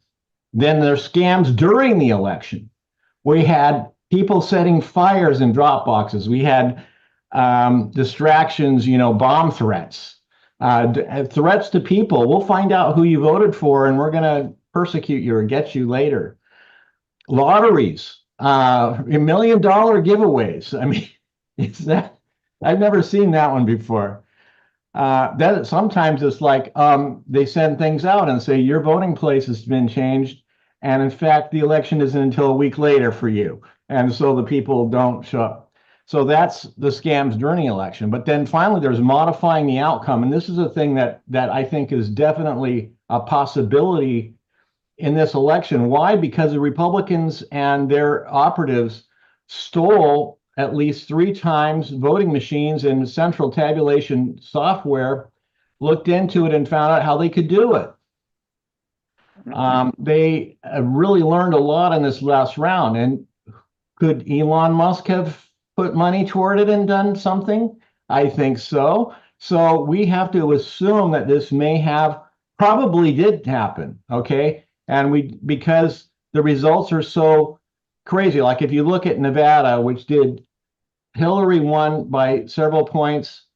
Then there's scams during the election. We had people setting fires in drop boxes. We had distractions, bomb threats, threats to people. We'll find out who you voted for and we're going to persecute you or get you later. Lotteries, $1 million giveaways. I mean, I've never seen that one before. Sometimes it's like they send things out and say your voting place has been changed And in fact, the election isn't until a week later for you. And so the people don't show up. So that's the scams during the election. But then finally, there's modifying the outcome. And this is a thing that I think is definitely a possibility in this election. Why? Because the Republicans and their operatives stole at least 3 times voting machines and central tabulation software, looked into it and found out how they could do it. They really learned a lot in this last round. And could Elon Musk have put money toward it and done something? I think so. So we have to assume that this may have probably did happen. Okay. And because the results are so crazy. Like if you look at Nevada, which did Hillary won by several points,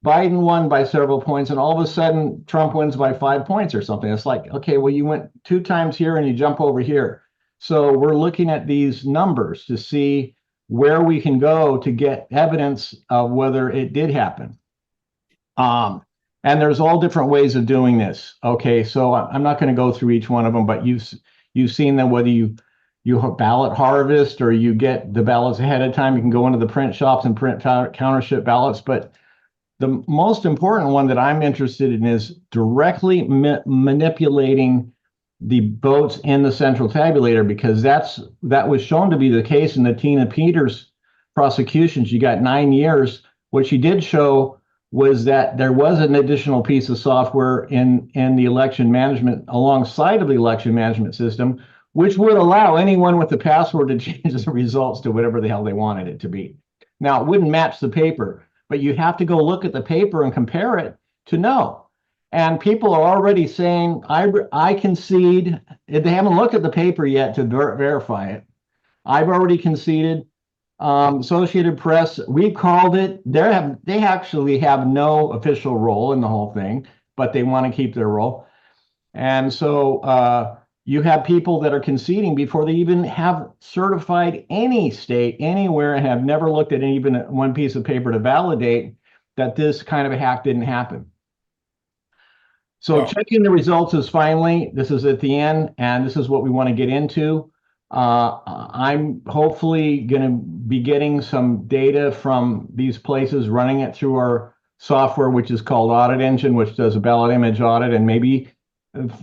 Biden won by several points, and all of a sudden Trump wins by 5 points or something. It's like, okay, well, you went 2 times here and you jump over here. So we're looking at these numbers to see where we can go to get evidence of whether it did happen. And there's all different ways of doing this. Okay, so I'm not going to go through each one of them, but you've seen them, whether you ballot harvest or you get the ballots ahead of time. You can go into the print shops and print counterfeit ballots. But the most important one that I'm interested in is directly manipulating the votes in the central tabulator, because that was shown to be the case in the Tina Peters prosecution. She got 9 years. What she did show was that there was an additional piece of software in the election management alongside of the election management system, which would allow anyone with the password to change the results to whatever the hell they wanted it to be. Now, it wouldn't match the paper, but you have to go look at the paper and compare it to know. And people are already saying, I concede. They haven't looked at the paper yet to verify it. I've already conceded. Associated Press, we called it. They actually have no official role in the whole thing, but they want to keep their role. And so you have people that are conceding before they even have certified any state anywhere and have never looked at even one piece of paper to validate that this kind of a hack didn't happen. So checking the results is finally, this is at the end, and this is what we want to get into. I'm hopefully going to be getting some data from these places, running it through our software, which is called Audit Engine, which does a ballot image audit, and maybe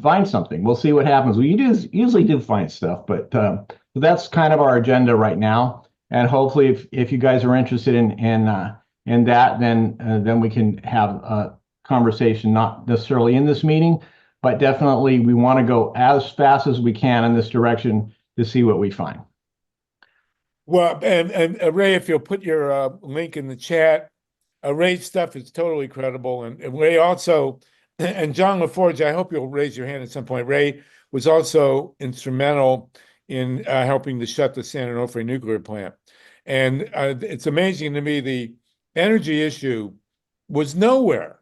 find something. We'll see what happens. We usually do find stuff, but that's kind of our agenda right now. And hopefully, if you guys are interested in that, then we can have a conversation, not necessarily in this meeting, but definitely we want to go as fast as we can in this direction to see what we find. Well, and Ray, if you'll put your link in the chat, Ray's stuff is totally credible. And Ray also, and John LaForge, I hope you'll raise your hand at some point. Ray was also instrumental in helping to shut the San Onofre nuclear plant. And it's amazing to me, the energy issue was nowhere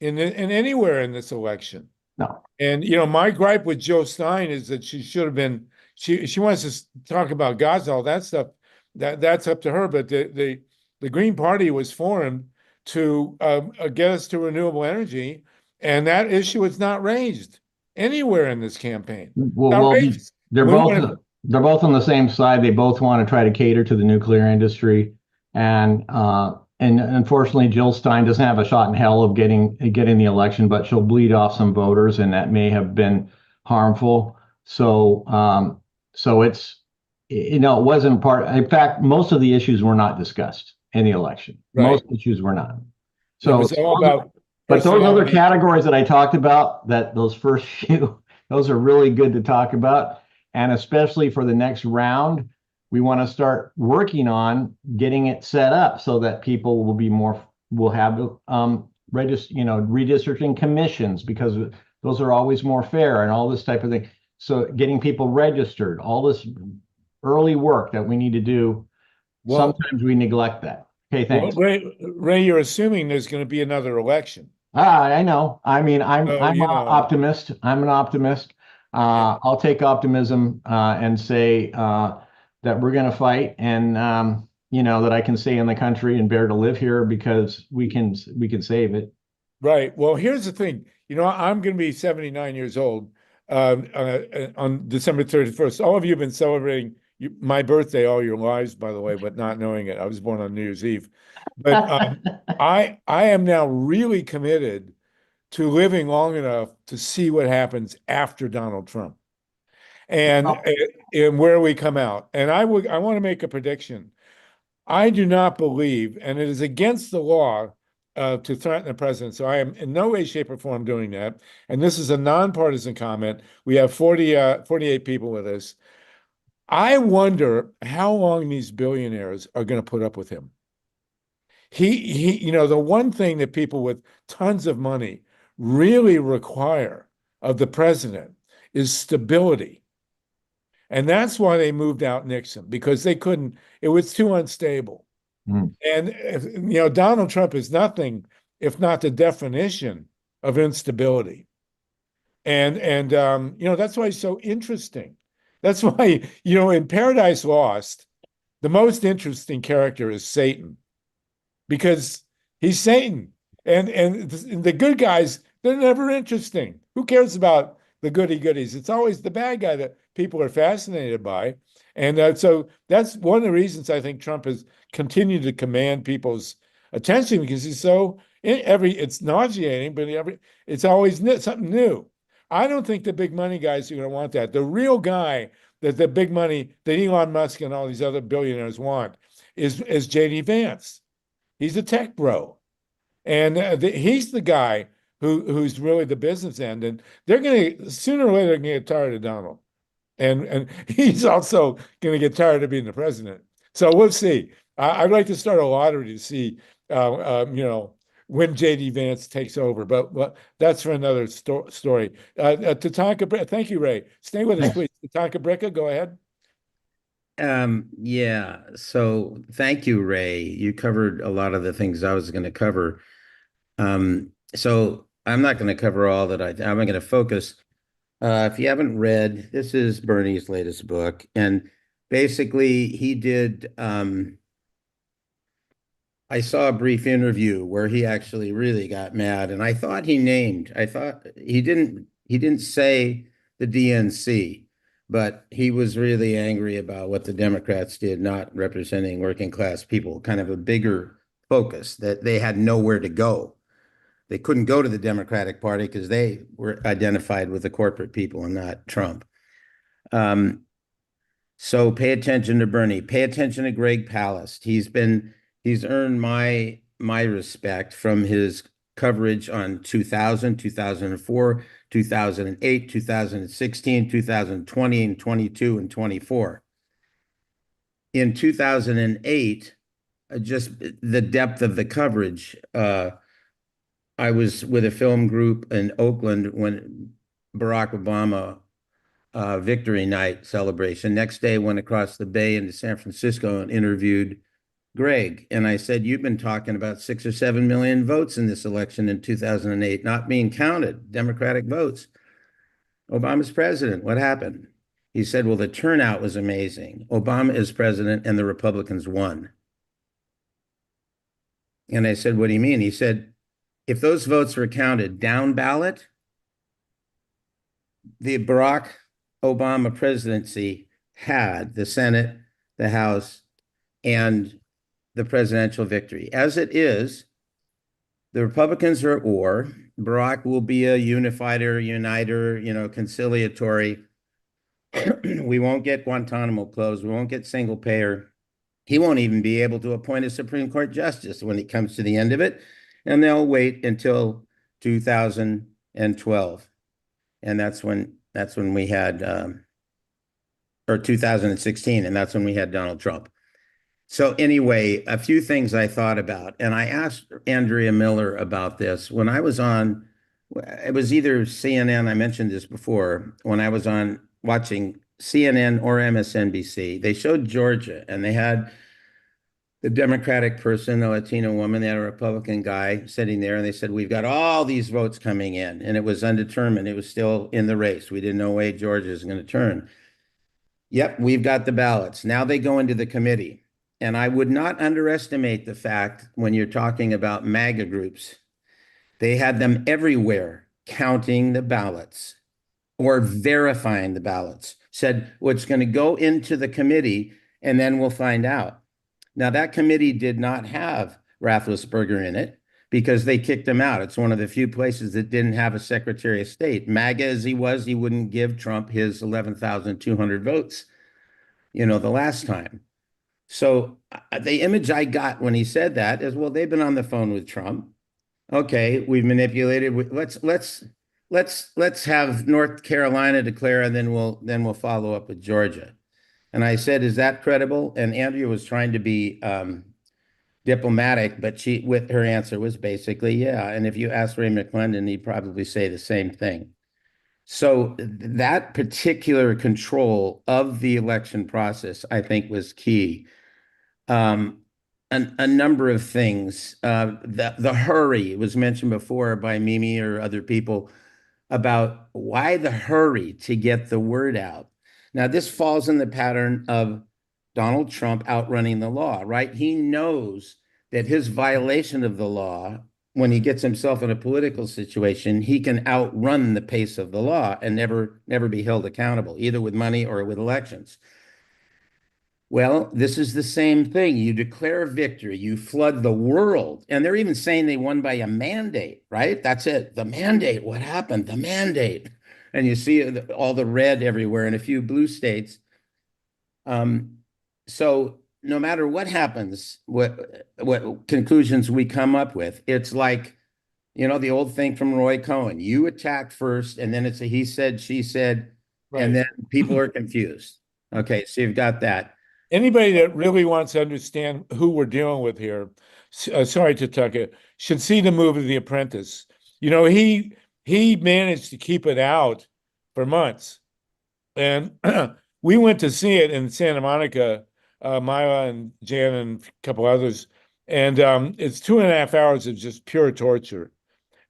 in anywhere in this election. No. And, my gripe with Joe Stein is that she should have been, she wants to talk about Gaza, all that stuff, that's up to her. But the Green Party was formed to get us to renewable energy, and that issue is not raised anywhere in this campaign. Well, they're both on the same side. They both want to try to cater to the nuclear industry, and unfortunately, Jill Stein doesn't have a shot in hell of getting the election, but she'll bleed off some voters, and that may have been harmful. So it's, it wasn't part. In fact, most of the issues were not discussed in the election. Right. Most issues were not. So it was all about. But those other categories that I talked about, those first few, those are really good to talk about, and especially for the next round. We want to start working on getting it set up so that people will have redistricting commissions, because those are always more fair and all this type of thing. So getting people registered, all this early work that we need to do. Sometimes we neglect that. Okay, thanks. Well, Ray, you're assuming there's going to be another election. I know. I mean, I'm an optimist. I'm an optimist. I'll take optimism and say that we're going to fight, and that I can stay in the country and bear to live here because we can save it. Right. Well, here's the thing. I'm going to be 79 years old on December 31st. All of you have been celebrating my birthday all your lives, by the way, but not knowing it. I was born on New Year's Eve. But I am now really committed to living long enough to see what happens after Donald Trump and where we come out. And I want to make a prediction. I do not believe, and it is against the law to threaten the president. So I am in no way, shape, or form doing that. And this is a nonpartisan comment. We have 48 people with us. I wonder how long these billionaires are going to put up with him. The one thing that people with tons of money really require of the president is stability. And that's why they moved out Nixon, because they couldn't, it was too unstable. And, Donald Trump is nothing if not the definition of instability. And that's why he's so interesting. That's why, in Paradise Lost, the most interesting character is Satan, because he's Satan. And the good guys, they're never interesting. Who cares about the goodies? It's always the bad guy that people are fascinated by. And so that's one of the reasons I think Trump has continued to command people's attention, because he's so it's nauseating, but it's always something new. I don't think the big money guys are going to want that. The real guy that the big money that Elon Musk and all these other billionaires want is J.D. Vance. He's a tech bro. And he's the guy who's really the business end. And they're going to, sooner or later, they're going to get tired of Donald. And he's also going to get tired of being the president. So we'll see. I'd like to start a lottery to see, when J.D. Vance takes over. But that's for another story. Tatanka, thank you, Ray. Stay with us, please. Tatanka Bricka, go ahead. Yeah. So thank you, Ray. You covered a lot of the things I was going to cover. So I'm not going to cover all that I'm going to focus. If you haven't read, this is Bernie's latest book. And basically he did, I saw a brief interview where he actually really got mad, and I thought he didn't say the DNC, but he was really angry about what the Democrats did, not representing working class people, kind of a bigger focus, that they had nowhere to go. They couldn't go to the Democratic Party because they were identified with the corporate people and not Trump. So pay attention to Bernie. Pay attention to Greg Palast. He's earned my respect from his coverage on 2000, 2004, 2008, 2016, 2020, and 22 and 24. In 2008, just the depth of the coverage. I was with a film group in Oakland when Barack Obama victory night celebration. Next day, went across the bay into San Francisco and interviewed Greg. And I said, you've been talking about 6 or 7 million votes in this election in 2008, not being counted, Democratic votes. Obama's president. What happened? He said, well, the turnout was amazing. Obama is president and the Republicans won. And I said, what do you mean? He said, if those votes were counted down ballot, the Barack Obama presidency had the Senate, the House, and the presidential victory. As it is, the Republicans are at war. Barack will be a uniter, conciliatory. We won't get Guantanamo closed. We won't get single payer. He won't even be able to appoint a Supreme Court justice when it comes to the end of it. And they'll wait until 2012. And that's when we had, or 2016, and that's when we had Donald Trump. So anyway, a few things I thought about, and I asked Andrea Miller about this when I was on, it was either CNN, I mentioned this before, when I was on watching CNN or MSNBC, they showed Georgia, and they had the Democratic person, a Latino woman, they had a Republican guy sitting there, and they said, we've got all these votes coming in, and it was undetermined. It was still in the race. We didn't know way Georgia is going to turn. Yep, we've got the ballots. Now they go into the committee. And I would not underestimate the fact when you're talking about MAGA groups, they had them everywhere counting the ballots or verifying the ballots. Said, well, it's going to go into the committee and then we'll find out. Now, that committee did not have Rafflesberger in it because they kicked him out. It's one of the few places that didn't have a Secretary of State. MAGA as he was, he wouldn't give Trump his 11,200 votes, the last time. So the image I got when he said that is, well, they've been on the phone with Trump. Okay, we've manipulated. Let's have North Carolina declare, and then we'll follow up with Georgia. And I said, is that credible? And Andrea was trying to be diplomatic, but her answer was basically, yeah. And if you ask Ray McClendon, he'd probably say the same thing. So that particular control of the election process, I think, was key. A number of things. The hurry was mentioned before by Mimi or other people about why the hurry to get the word out. Now, this falls in the pattern of Donald Trump outrunning the law, right? He knows that his violation of the law, when he gets himself in a political situation, he can outrun the pace of the law and never be held accountable, either with money or with elections. Well, this is the same thing. You declare victory, you flood the world, and they're even saying they won by a mandate, right? That's it. The mandate. What happened? The mandate. And you see all the red everywhere in a few blue states. So no matter what happens, what conclusions we come up with, it's like, the old thing from Roy Cohn. You attack first, and then it's a he said, she said, Right. and then people are confused. Okay, so you've got that. Anybody that really wants to understand who we're dealing with here, sorry to Tucker, should see the movie The Apprentice. He managed to keep it out for months, and we went to see it in Santa Monica, Maya and Jan and a couple others, and it's 2.5 hours of just pure torture,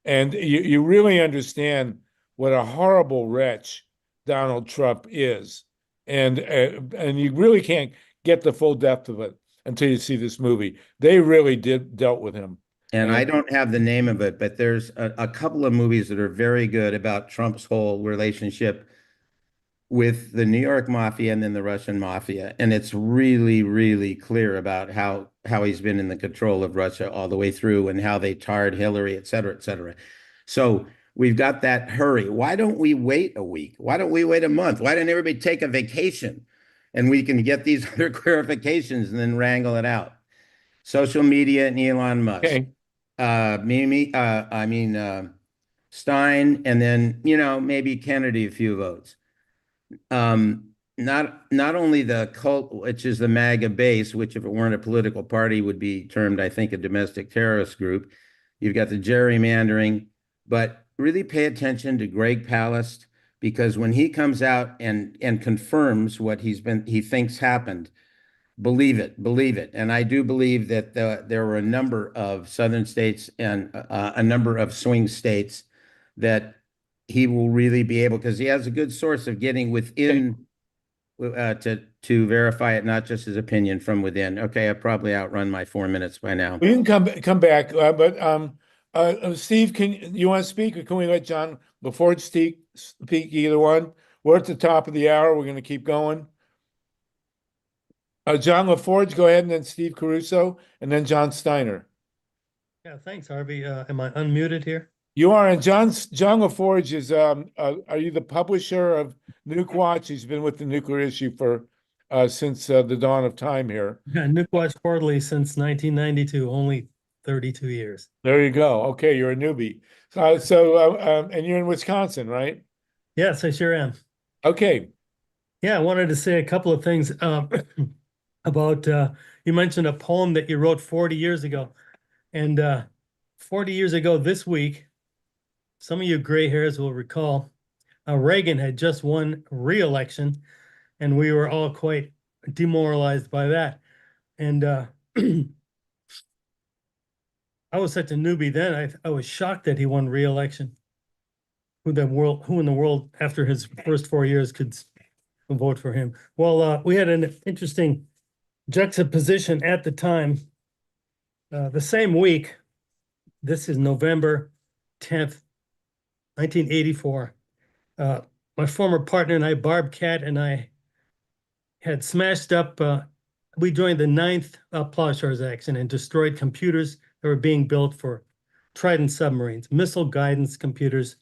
and you really understand what a horrible wretch Donald Trump is, and you really can't get the full depth of it until you see this movie. They really dealt with him. And I don't have the name of it, but there's a couple of movies that are very good about Trump's whole relationship with the New York mafia and then the Russian mafia. And it's really, really clear about how he's been in the control of Russia all the way through and how they tarred Hillary, et cetera, et cetera. So we've got that hurry. Why don't we wait a week? Why don't we wait a month? Why don't everybody take a vacation and we can get these other clarifications and then wrangle it out? Social media and Elon Musk. Okay. Stein, and then, maybe Kennedy a few votes. Not only the cult, which is the MAGA base, which if it weren't a political party would be termed, I think, a domestic terrorist group. You've got the gerrymandering, but really pay attention to Greg Palast, because when he comes out and confirms what he thinks happened, believe it. And I do believe that there were a number of southern states and a number of swing states that he will really be able, because he has a good source of getting within to verify it, not just his opinion from within. Okay, I've probably outrun my 4 minutes by now. We can come back, but Steve, can you want to speak, or can we let John before speak? Either one. We're at the top of the hour. We're going to keep going. John LaForge, go ahead, and then Steve Caruso, and then John Steiner. Yeah, thanks, Harvey. Am I unmuted here? You are, and John LaForge is. Are you the publisher of Nuke Watch? He's been with the nuclear issue for since the dawn of time here. Yeah, Nuke Watch Quarterly since 1992, only 32 years. There you go. Okay, you're a newbie. And you're in Wisconsin, right? Yes, I sure am. Okay. Yeah, I wanted to say a couple of things about, you mentioned a poem that you wrote 40 years ago. And 40 years ago this week, some of you gray hairs will recall, Reagan had just won re-election, and we were all quite demoralized by that. And I was such a newbie then, I was shocked that he won re-election. Who in the world after his first 4 years could vote for him? Well, we had an interesting juxtaposition at the time. The same week, this is November 10th, 1984, my former partner and I, Barb Cat and I, had smashed up, we joined the 9th Plowshares Action and destroyed computers that were being built for Trident submarines, missile guidance computers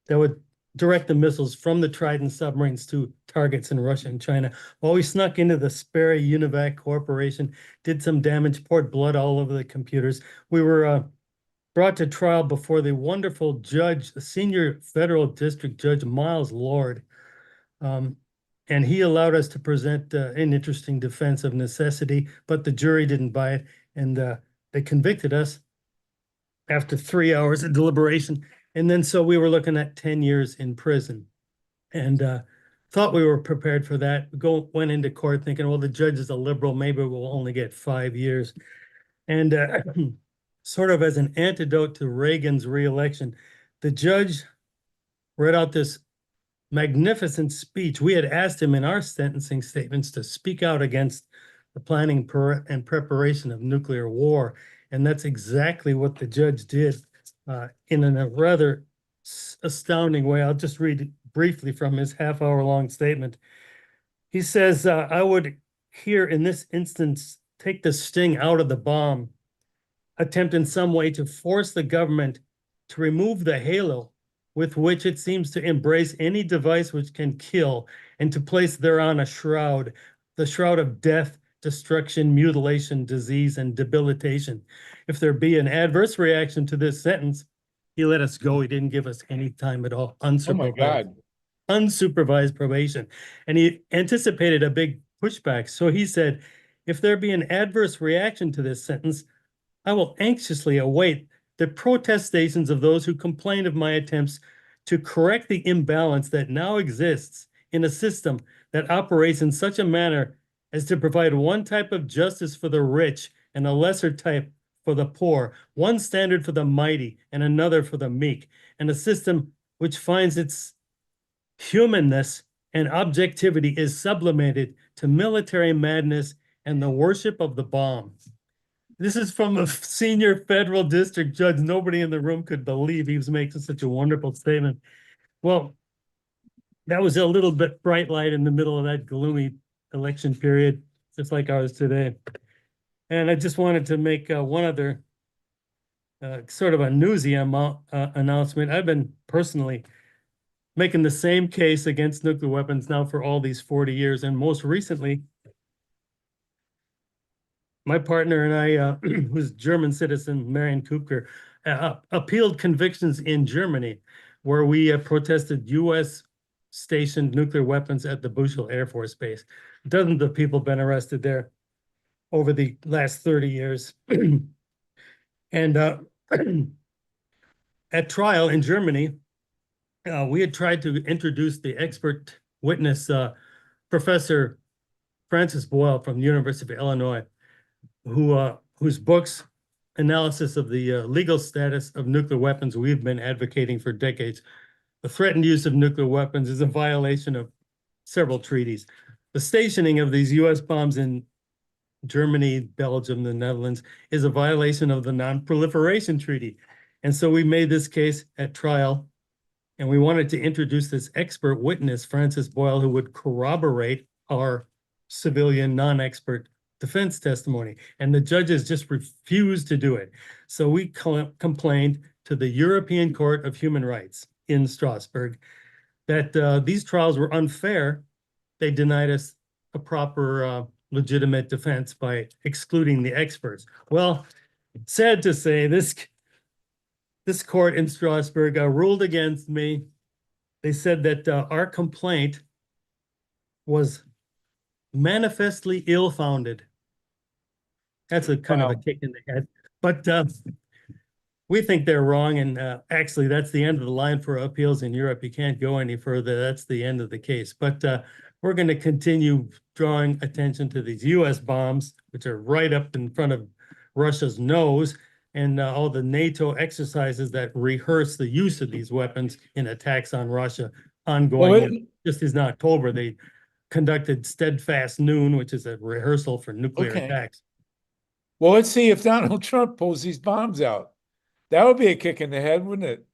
that would direct the missiles from the Trident submarines to targets in Russia and China. While we snuck into the Sperry Univac Corporation, did some damage, poured blood all over the computers. We were brought to trial before the wonderful judge, the senior federal district judge, Miles Lord. And he allowed us to present an interesting defense of necessity, but the jury didn't buy it. And they convicted us after 3 hours of deliberation. And then so we were looking at 10 years in prison, and thought we were prepared for that. Went into court thinking, well, the judge is a liberal, maybe we'll only get 5 years. And sort of as an antidote to Reagan's reelection, the judge read out this magnificent speech. We had asked him in our sentencing statements to speak out against the planning and preparation of nuclear war. And that's exactly what the judge did in a rather astounding way. I'll just read briefly from his half-hour-long statement. He says, I would here in this instance take the sting out of the bomb, attempt in some way to force the government to remove the halo with which it seems to embrace any device which can kill, and to place thereon a shroud, the shroud of death, destruction, mutilation, disease, and debilitation. If there be an adverse reaction to this sentence, he let us go. He didn't give us any time at all. Unsupervised. Oh my God. Unsupervised probation. And he anticipated a big pushback. So he said, if there be an adverse reaction to this sentence, I will anxiously await the protestations of those who complain of my attempts to correct the imbalance that now exists in a system that operates in such a manner as to provide one type of justice for the rich and a lesser type for the poor, one standard for the mighty and another for the meek, and a system which finds its humanness and objectivity is sublimated to military madness and the worship of the bomb. This is from a senior federal district judge. Nobody in the room could believe he was making such a wonderful statement. Well, that was a little bit bright light in the middle of that gloomy election period, just like ours today. And I just wanted to make one other sort of a newsy announcement. I've been personally making the same case against nuclear weapons now for all these 40 years. And most recently, my partner and I, who's German citizen, Marion Kupker, appealed convictions in Germany, where we protested U.S. stationed nuclear weapons at the Bushel Air Force Base. Dozens of people have been arrested there over the last 30 years. And at trial in Germany, we had tried to introduce the expert witness, Professor Francis Boyle from the University of Illinois, whose books analysis of the legal status of nuclear weapons we've been advocating for decades. The threatened use of nuclear weapons is a violation of several treaties. The stationing of these U.S. bombs in Germany, Belgium, the Netherlands is a violation of the Non-Proliferation Treaty. And so we made this case at trial, and we wanted to introduce this expert witness, Francis Boyle, who would corroborate our civilian non-expert defense testimony, and the judges just refused to do it. So we complained to the European Court of Human Rights in Strasbourg that these trials were unfair. They denied us a proper legitimate defense by excluding the experts. Well, sad to say, this court in Strasbourg ruled against me. They said that our complaint was manifestly ill-founded. That's a kind of a kick in the head, but we think they're wrong. And actually, that's the end of the line for appeals in Europe. You can't go any further. That's the end of the case. But we're going to continue drawing attention to these U.S. bombs, which are right up in front of Russia's nose, and all the NATO exercises that rehearse the use of these weapons in attacks on Russia ongoing. Well, just in October, they conducted Steadfast Noon, which is a rehearsal for nuclear attacks. Well, let's see if Donald Trump pulls these bombs out. That would be a kick in the head, wouldn't it?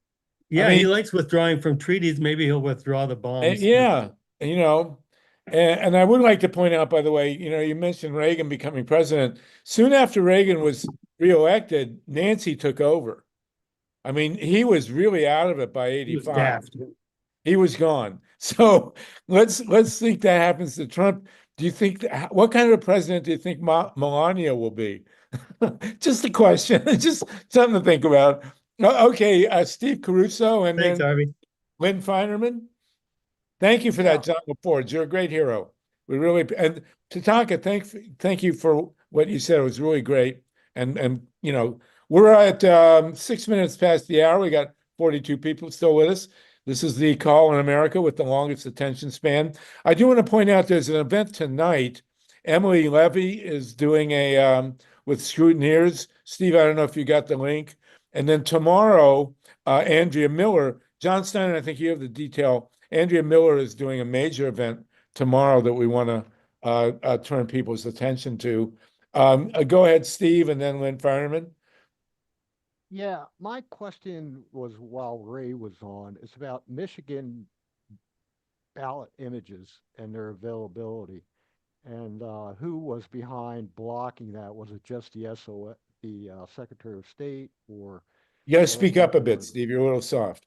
Yeah, he mean, likes withdrawing from treaties. Maybe he'll withdraw the bombs. yeah, you know, and I would like to point out, by the way, you know, you mentioned Reagan becoming president. Soon after Reagan was reelected, Nancy took over. I mean, he was really out of it by He was 85. daft. He was gone. So let's think that happens to Trump. Do you think what kind of a president do you think Melania will be? Just a question, just something to think about. Okay, Steve Caruso and Thanks, then Harvey. Lynn Feinerman. Thank you for that, John LaForge. You're a great hero. We really and Tatanka, thank you for what you said. It was really great. And you know, we're at 6 minutes past the hour. We got 42 people still with us. This is the call in America with the longest attention span. I do want to point out there's an event tonight. Emily Levy is doing a with scrutineers. Steve, I don't know if you got the link. And then tomorrow, Andrea Miller, John Steiner, I think you have the detail. Andrea Miller is doing a major event tomorrow that we want to turn people's attention to. Go ahead, Steve, and then Lynn Fireman. Yeah, my question was while Ray was on, it's about Michigan ballot images and their availability. And who was behind blocking that? Was it just the Secretary of State, or You got to speak up a bit, Steve. You're a little soft.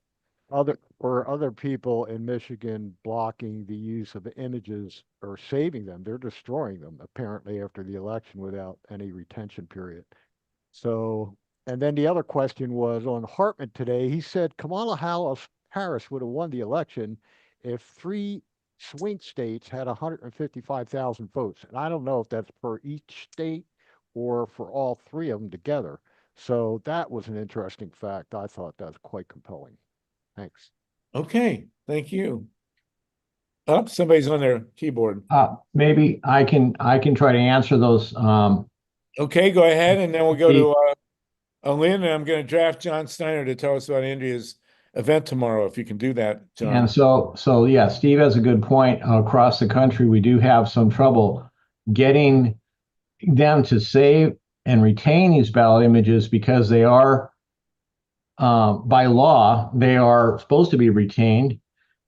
other people in Michigan blocking the use of images or saving them? They're destroying them apparently after the election without any retention period. So, and then the other question was on Hartman today. He said Kamala Harris would have won the election if 3 swing states had 155,000 votes. And I don't know if that's per each state or for all 3 of them together. So that was an interesting fact. I thought that was quite compelling. Thanks. Okay, thank you. Oh, somebody's on their keyboard. Maybe I can try to answer those. Okay, go ahead, and then we'll go Steve. to Lynn, and I'm going to draft John Steiner to tell us about India's event tomorrow, if you can do that, John. And so yeah, Steve has a good point. Across the country, we do have some trouble getting them to save and retain these ballot images because they are, by law, they are supposed to be retained.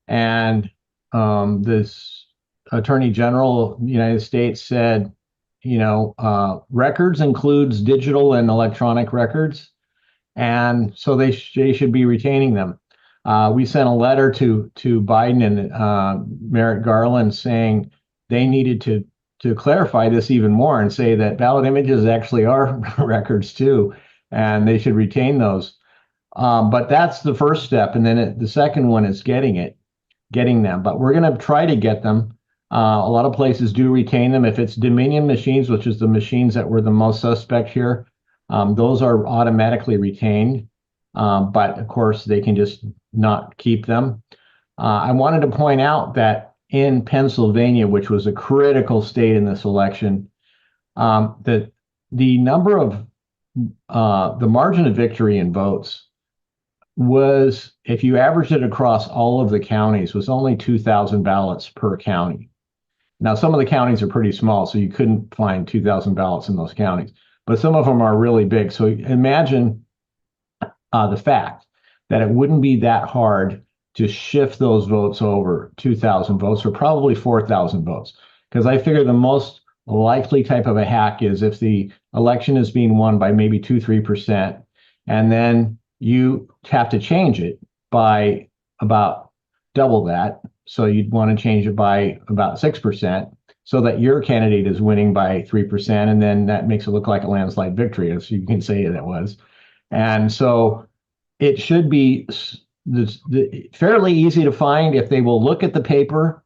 And this Attorney General of the United States said, you know, records includes digital and electronic records. And so they should be retaining them. We sent a letter to Biden and Merrick Garland saying they needed to clarify this even more and say that ballot images actually are records too, and they should retain those. But that's the first step, and then the second one is getting them. But we're going to try to get them. A lot of places do retain them. If it's Dominion machines, which is the machines that were the most suspect here, those are automatically retained. But of course, they can just not keep them. I wanted to point out that in Pennsylvania, which was a critical state in this election, that the number of the margin of victory in votes was, if you averaged it across all of the counties, was only 2,000 ballots per county. Now, some of the counties are pretty small, so you couldn't find 2,000 ballots in those counties, but some of them are really big. So imagine the fact that it wouldn't be that hard to shift those votes over, 2,000 votes or probably 4,000 votes. Because I figure the most likely type of a hack is if the election is being won by maybe 2-3%, and then you have to change it by about double that. So you'd want to change it by about 6% so that your candidate is winning by 3%. And then that makes it look like a landslide victory, as you can say that was. And so it should be fairly easy to find if they will look at the paper.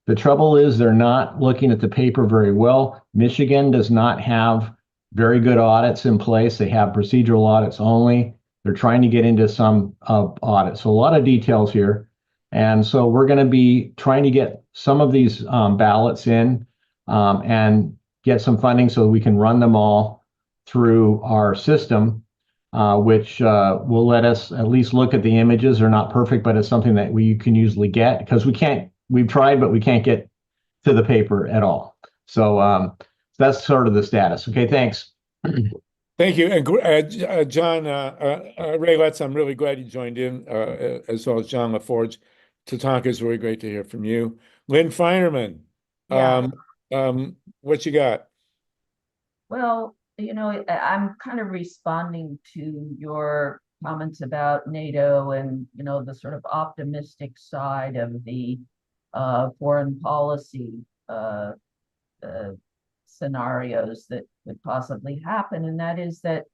The trouble is they're not looking at the paper very well. Michigan does not have very good audits in place. They have procedural audits only. They're trying to get into some audits. So a lot of details here. And so we're going to be trying to get some of these ballots in and get some funding so we can run them all through our system, which will let us at least look at the images. They're not perfect, but it's something that we can usually get because we've tried, but we can't get to the paper at all. So that's sort of the status. Okay, thanks. Thank you. And John, Ray Letts, I'm really glad you joined in, as well as John LaForge. Tatanka, it's really great to hear from you. Lynn Feinerman, Yeah. what you got? Well, I'm kind of responding to your comments about NATO and, the sort of optimistic side of the foreign policy uh, uh, scenarios that could possibly happen. And that is that,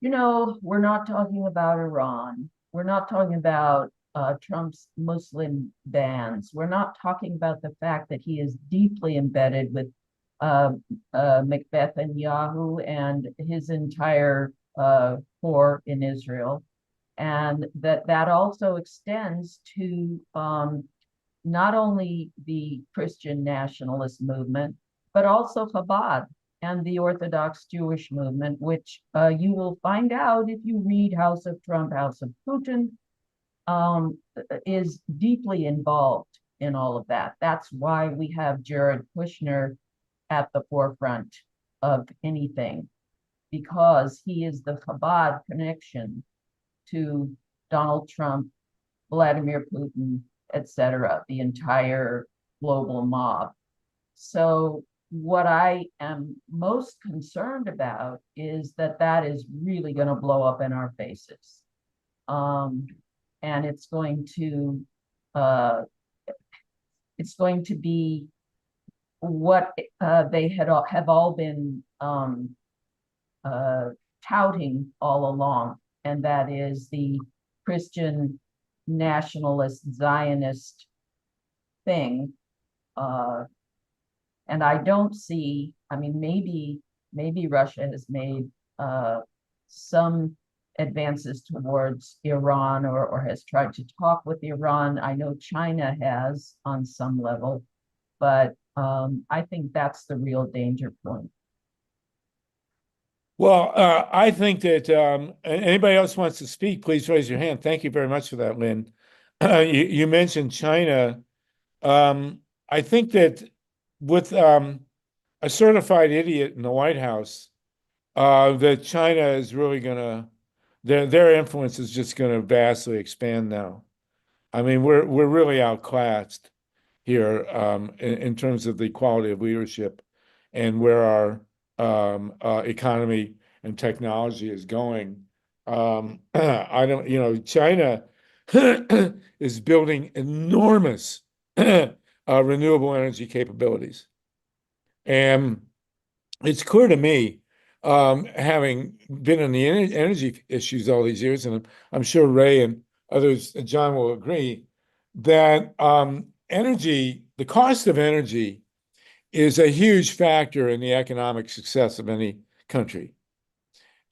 we're not talking about Iran. We're not talking about Trump's Muslim bans. We're not talking about the fact that he is deeply embedded with uh, Macbeth and Yahoo and his entire core in Israel. And that also extends to not only the Christian nationalist movement, but also Chabad and the Orthodox Jewish movement, which you will find out if you read House of Trump, House of Putin, is deeply involved in all of that. That's why we have Jared Kushner at the forefront of anything, because he is the Chabad connection to Donald Trump, Vladimir Putin, etc., the entire global mob. So what I am most concerned about is that is really going to blow up in our faces. And it's going to be what they have all been touting all along, and that is the Christian nationalist Zionist thing. And I don't see, I mean, maybe Russia has made some advances towards Iran or has tried to talk with Iran. I know China has on some level, but I think that's the real danger point. Well, I think that anybody else wants to speak, please raise your hand. Thank you very much for that, Lynn. You mentioned China. I think that with a certified idiot in the White House, that China is really gonna their influence is just gonna vastly expand now. I mean, we're really outclassed here in terms of the quality of leadership and where our economy and technology is going. I don't, China is building enormous renewable energy capabilities. And it's clear to me, having been in the energy issues all these years, and I'm sure Ray and others, John will agree, that energy, the cost of energy is a huge factor in the economic success of any country.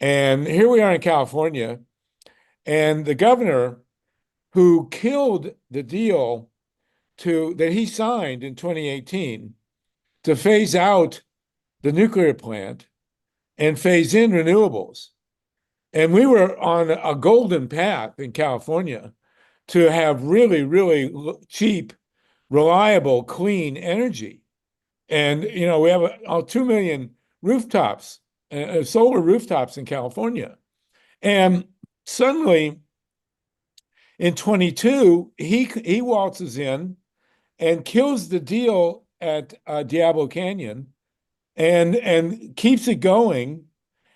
And here we are in California, and the governor who killed the deal that he signed in 2018 to phase out the nuclear plant and phase in renewables. And we were on a golden path in California to have really, really cheap, reliable, clean energy. And, we have 2 million rooftops, solar rooftops in California. And suddenly in 22, he waltzes in and kills the deal at Diablo Canyon and keeps it going,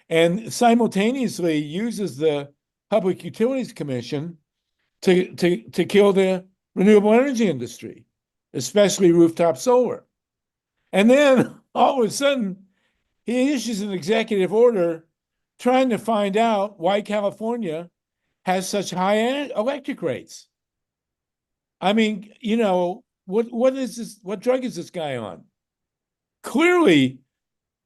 and simultaneously uses the Public Utilities Commission to kill the renewable energy industry, especially rooftop solar. And then all of a sudden, he issues an executive order trying to find out why California has such high electric rates. I mean, what is this? What drug is this guy on? Clearly,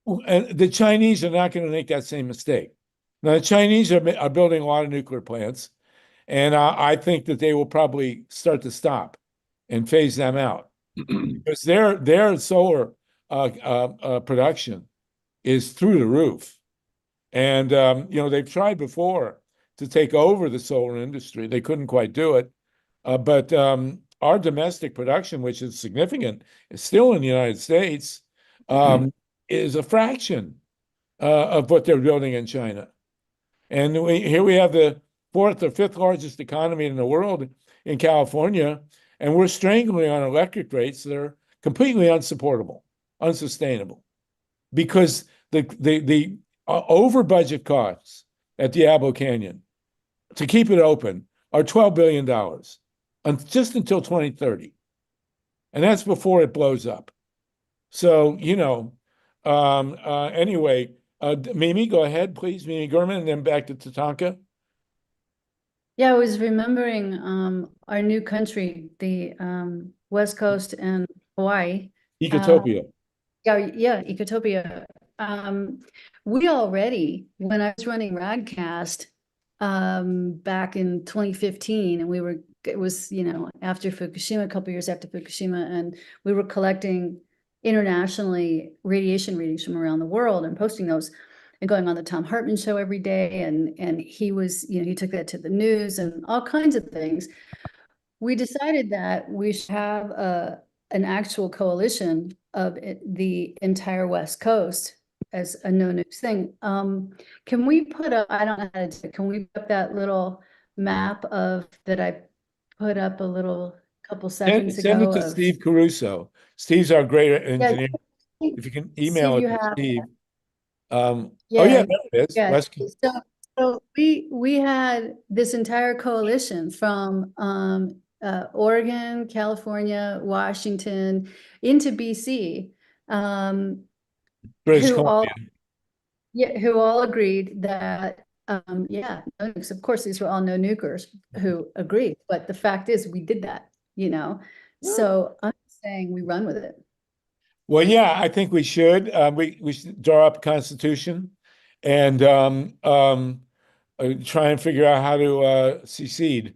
the Chinese are not going to make that same mistake. Now, the Chinese are building a lot of nuclear plants, and I think that they will probably start to stop and phase them out because their solar production is through the roof. And they've tried before to take over the solar industry. They couldn't quite do it. But our domestic production, which is significant, is still in the United States, is a fraction of what they're building in China. And here we have the fourth or fifth largest economy in the world in California, and we're strangling on electric rates that are completely unsupportable, unsustainable, because the over budget costs at Diablo Canyon to keep it open are $12 billion just until 2030. And that's before it blows up. So, anyway, Mimi, go ahead, please. Mimi Gurman, and then back to Tatanka. Yeah, I was remembering our new country, the West Coast and Hawaii. Ecotopia. Yeah, Ecotopia. We already, when I was running Radcast back in 2015, and it was, after Fukushima, a couple years after Fukushima, and we were collecting internationally radiation readings from around the world and posting those and going on the Tom Hartman show every day. And he was, he took that to the news and all kinds of things. We decided that we should have an actual coalition of the entire West Coast as a no news thing. Can we put up, I don't know how to do it, can we put that little map that I put up a couple seconds Send ago? it to Steve Caruso. Steve's our great engineer. Yeah, If you can email Steve, it to Steve. Oh Yeah, yeah, there it is. yeah. West So we had this entire coalition from Oregon, California, Washington, into BC, British who all Columbia. who all agreed that no nukes. Of course, these were all no nukers who agreed, but the fact is we did that, So I'm saying we run with it. Well, yeah, I think we should. We should draw up a constitution and try and figure out how to secede.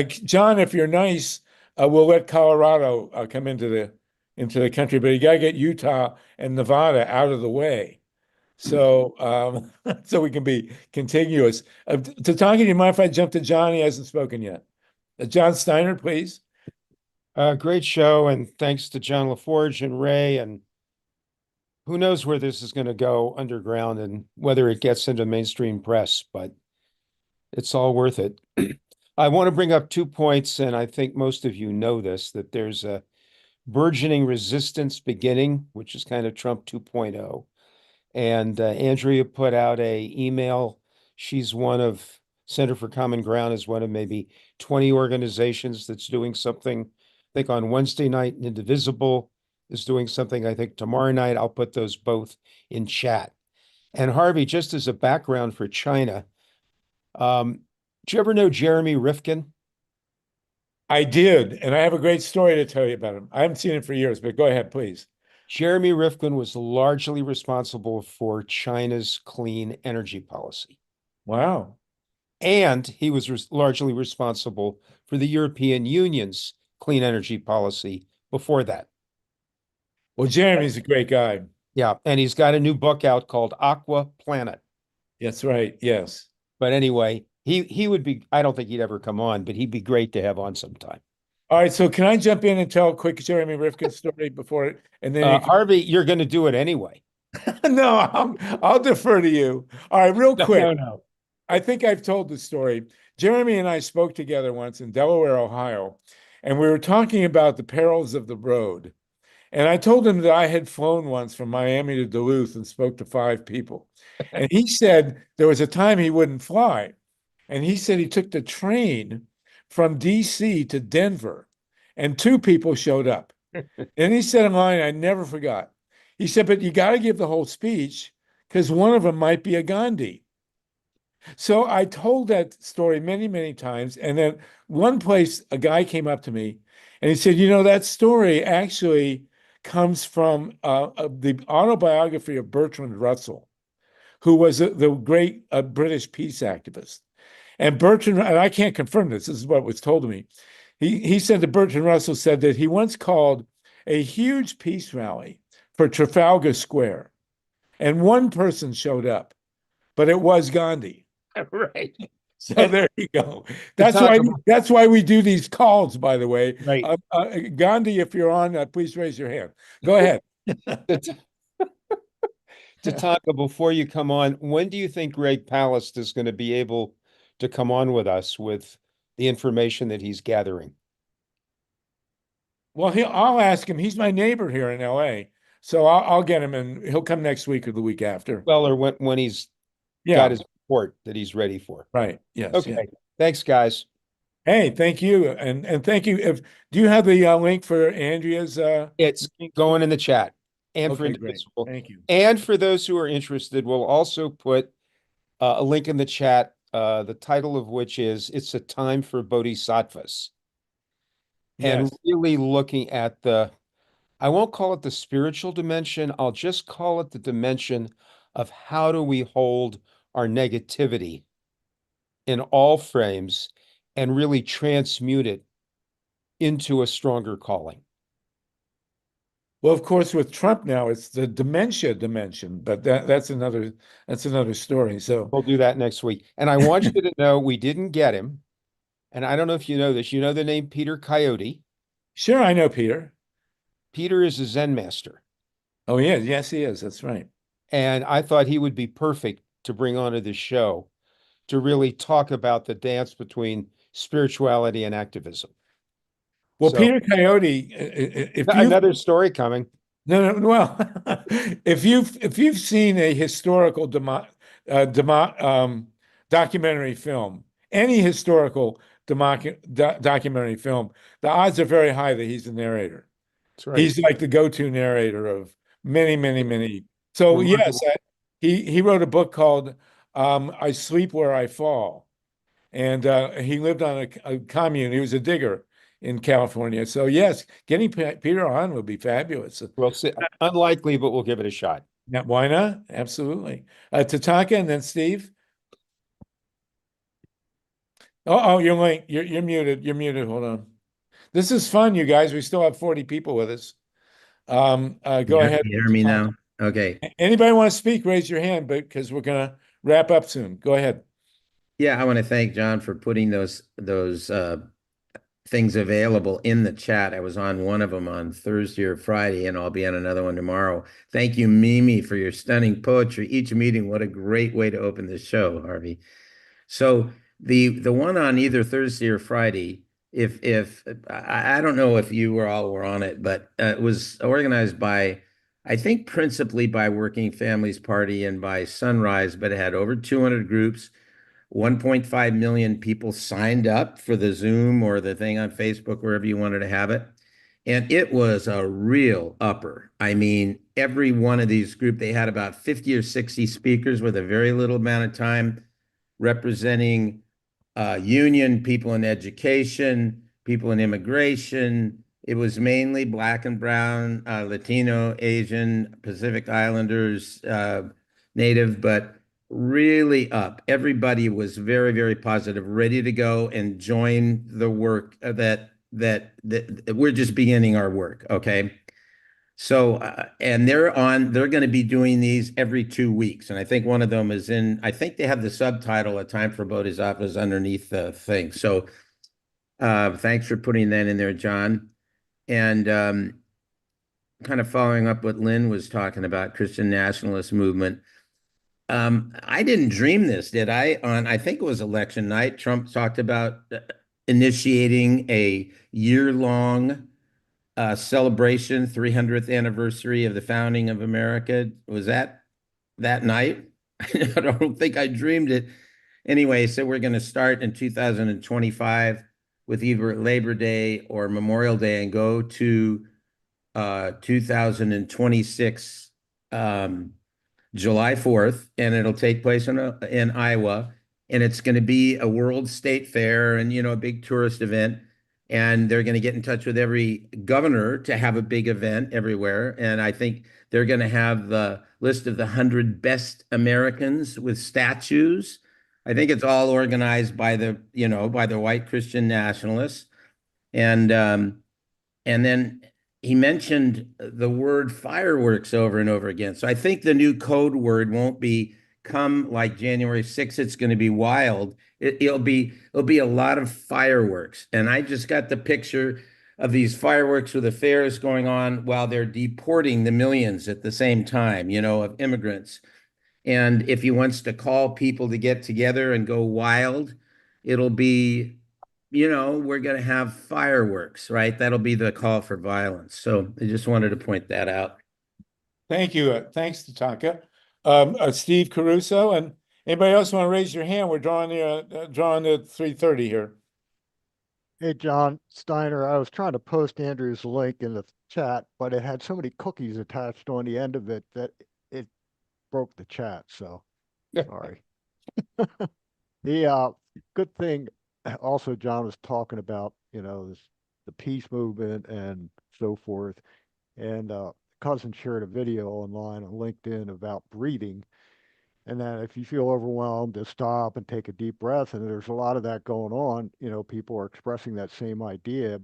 John, if you're nice, we'll let Colorado come into the country, but you got to get Utah and Nevada out of the way, so so we can be contiguous. Tatanka, do you mind if I jump to John? He hasn't spoken yet. John Steiner, please. Great show, and thanks to John LaForge and Ray, and who knows where this is going to go underground and whether it gets into mainstream press, but it's all worth it. I want to bring up 2 points, and I think most of you know this, that there's a burgeoning resistance beginning, which is kind of Trump 2.0. And Andrea put out a email. She's one of Center for Common Ground is one of maybe 20 organizations that's doing something. I think on Wednesday night, Indivisible is doing something. I think tomorrow night, I'll put those both in chat. And Harvey, just as a background for China, did you ever know Jeremy Rifkin? I did, and I have a great story to tell you about him. I haven't seen him for years, but go ahead, please. Jeremy Rifkin was largely responsible for China's clean energy policy. Wow. And he was largely responsible for the European Union's clean energy policy before that. Well, Jeremy's a great guy. Yeah, and he's got a new book out called Aqua Planet. That's right, yes. But anyway, he would be, I don't think he'd ever come on, but he'd be great to have on sometime. All right, so can I jump in and tell a quick Jeremy Rifkin story before it? And then Harvey, you're going to do it anyway. No, I'll defer to you. All right, real quick. No. I think I've told the story. Jeremy and I spoke together once in Delaware, Ohio, and we were talking about the perils of the road. And I told him that I had flown once from Miami to Duluth and spoke to 5 people. And he said there was a time he wouldn't fly. And he said he took the train from DC to Denver, and 2 people showed up. And he said a line I never forgot. He said, but you got to give the whole speech because one of them might be a Gandhi. So I told that story many, many times. And then one place, a guy came up to me and he said, that story actually comes from the autobiography of Bertrand Russell, who was the great British peace activist. And Bertrand, and I can't confirm this is what was told to me. He said that Bertrand Russell said that he once called a huge peace rally for Trafalgar Square. And one person showed up, but it was Gandhi. Right. So there you go. That's why we do these calls, by the way. Right. Gandhi, if you're on, please raise your hand. Go ahead. Tatanka, before you come on, when do you think Greg Palast is going to be able to come on with us with the information that he's gathering? Well, I'll ask him. He's my neighbor here in LA. So I'll get him and he'll come next week or the week after. Well, or when he's got Yeah, his report that he's ready for. right. Yes, yeah. Okay. Thanks, guys. Hey, thank you. And thank you. Do you have the link for Andrea's It's going in the chat and for Okay, great. individual. Thank you. And for those who are interested, we'll also put a link in the chat, the title of which is It's a Time for Bodhisattvas. And Yes. really looking at I won't call it the spiritual dimension, I'll just call it the dimension of how do we hold our negativity in all frames and really transmute it into a stronger calling. Well, of course, with Trump now, it's the dementia dimension, but that's another story. So We'll do that next week. And I want you to know we didn't get him. And I don't know if you know this. You know the name Peter Coyote? sure, I know Peter. Peter is a Zen master. Oh, yeah, yes, he is. That's right. And I thought he would be perfect to bring onto this show to really talk about the dance between spirituality and activism. Well, So, Peter Coyote, if you another story coming. no, well, if you've seen a historical documentary film, any historical documentary film, the odds are very high that he's the narrator. That's right. He's like the go-to narrator of many, many, many. So yes, he wrote a book called "I Sleep Where I Fall," and he lived on a commune. He was a digger in California. So yes, getting Peter on would be fabulous. We'll see. Unlikely, but we'll give it a shot. Yeah, why not? Absolutely. Tatanka and then Steve. Oh, you're late. You're muted. You're muted. Hold on. This is fun, you guys. We still have 40 people with us. Go ahead. You hear me now? Okay. Anybody want to speak? Raise your hand, because we're gonna wrap up soon. Go ahead. Yeah, I want to thank John for putting those things available in the chat. I was on one of them on Thursday or Friday, and I'll be on another one tomorrow. Thank you, Mimi, for your stunning poetry each meeting. What a great way to open the show, Harvey. So the one on either Thursday or Friday, if I don't know if you all were on it, but it was organized by, I think principally by Working Families Party and by Sunrise, but it had over 200 groups. 1.5 million people signed up for the Zoom or the thing on Facebook, wherever you wanted to have it. And it was a real upper. I mean, every one of these groups, they had about 50 or 60 speakers with a very little amount of time representing union, people in education, people in immigration. It was mainly Black and Brown, Latino, Asian, Pacific Islanders, Native, but really up. Everybody was very, very positive, ready to go and join the work that we're just beginning our work. Okay. So, and they're going to be doing these every 2 weeks. And I think one of them is I think they have the subtitle, A Time for Bodhisattvas, underneath the thing. So, thanks for putting that in there, John. And, kind of following up what Lynn was talking about, Christian nationalist movement. I didn't dream this, did I? I think it was election night, Trump talked about initiating a year-long celebration, 300th anniversary of the founding of America. Was that night? I don't think I dreamed it. Anyway, so we're going to start in 2025 with either Labor Day or Memorial Day and go to 2026 July 4th, and it'll take place in Iowa, and it's going to be a World State Fair and, a big tourist event. And they're going to get in touch with every governor to have a big event everywhere. And I think they're going to have the list of the 100 best Americans with statues. I think it's all organized by the white Christian nationalists. And then he mentioned the word fireworks over and over again. So I think the new code word won't come like January 6th. It's going to be wild. It'll be a lot of fireworks. And I just got the picture of these fireworks or the fairs going on while they're deporting the millions at the same time, of immigrants. And if he wants to call people to get together and go wild, it'll be, we're going to have fireworks, right? That'll be the call for violence. So I just wanted to point that out. Thank you. Thanks, Tatanka. Steve Caruso, and anybody else want to raise your hand? We're drawing the 3:30 here. Hey, John Steiner, I was trying to post Andrew's link in the chat, but it had so many cookies attached on the end of it that it broke the chat. So sorry. The good thing also John was talking about, the peace movement and so forth. And cousin shared a video online on LinkedIn about breathing. And then if you feel overwhelmed, to stop and take a deep breath. And there's a lot of that going on. People are expressing that same idea. At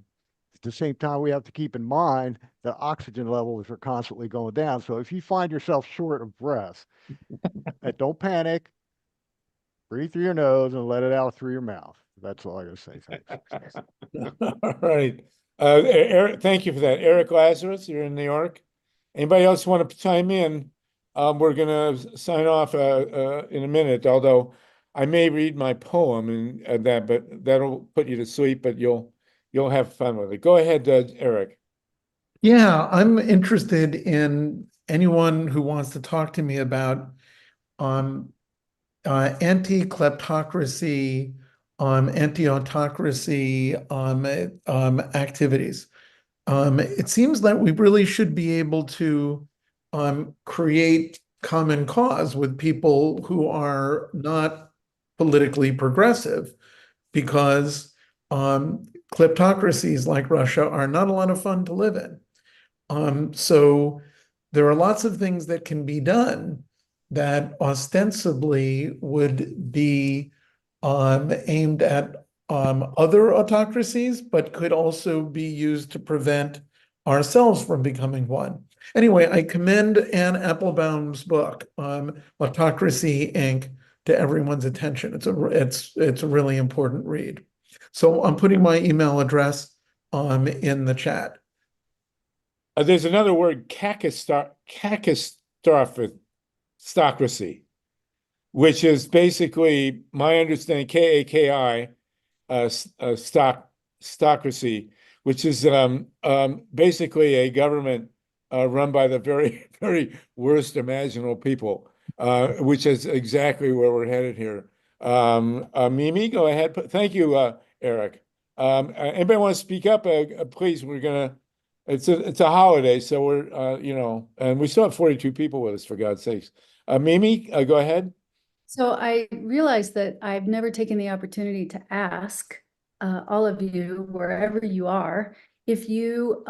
the same time, we have to keep in mind that oxygen levels are constantly going down. So if you find yourself short of breath, don't panic. Breathe through your nose and let it out through your mouth. That's all I gotta say. Thanks. All right. Eric, thank you for that. Eric Lazarus, you're in New York. Anybody else want to chime in? We're gonna sign off in a minute, although I may read my poem and but that'll put you to sleep, but you'll have fun with it. Go ahead, Eric. Yeah, I'm interested in anyone who wants to talk to me about anti-kleptocracy, anti-autocracy activities. It seems that we really should be able to create common cause with people who are not politically progressive, because kleptocracies like Russia are not a lot of fun to live in. So there are lots of things that can be done that ostensibly would be aimed at other autocracies, but could also be used to prevent ourselves from becoming one. Anyway, I commend Anne Applebaum's book, Autocracy, Inc., to everyone's attention. It's a really important read. So I'm putting my email address in the chat. There's another word, kakistocracy, which is basically, my understanding, KAKI, stocracy, which is basically a government run by the very, very worst imaginable people, which is exactly where we're headed here. Mimi, go ahead. Thank you, Eric. Anybody want to speak up? Please, it's a holiday, so we're, and we still have 42 people with us, for God's sakes. Mimi, go ahead. So I realized that I've never taken the opportunity to ask all of you, wherever you are, if you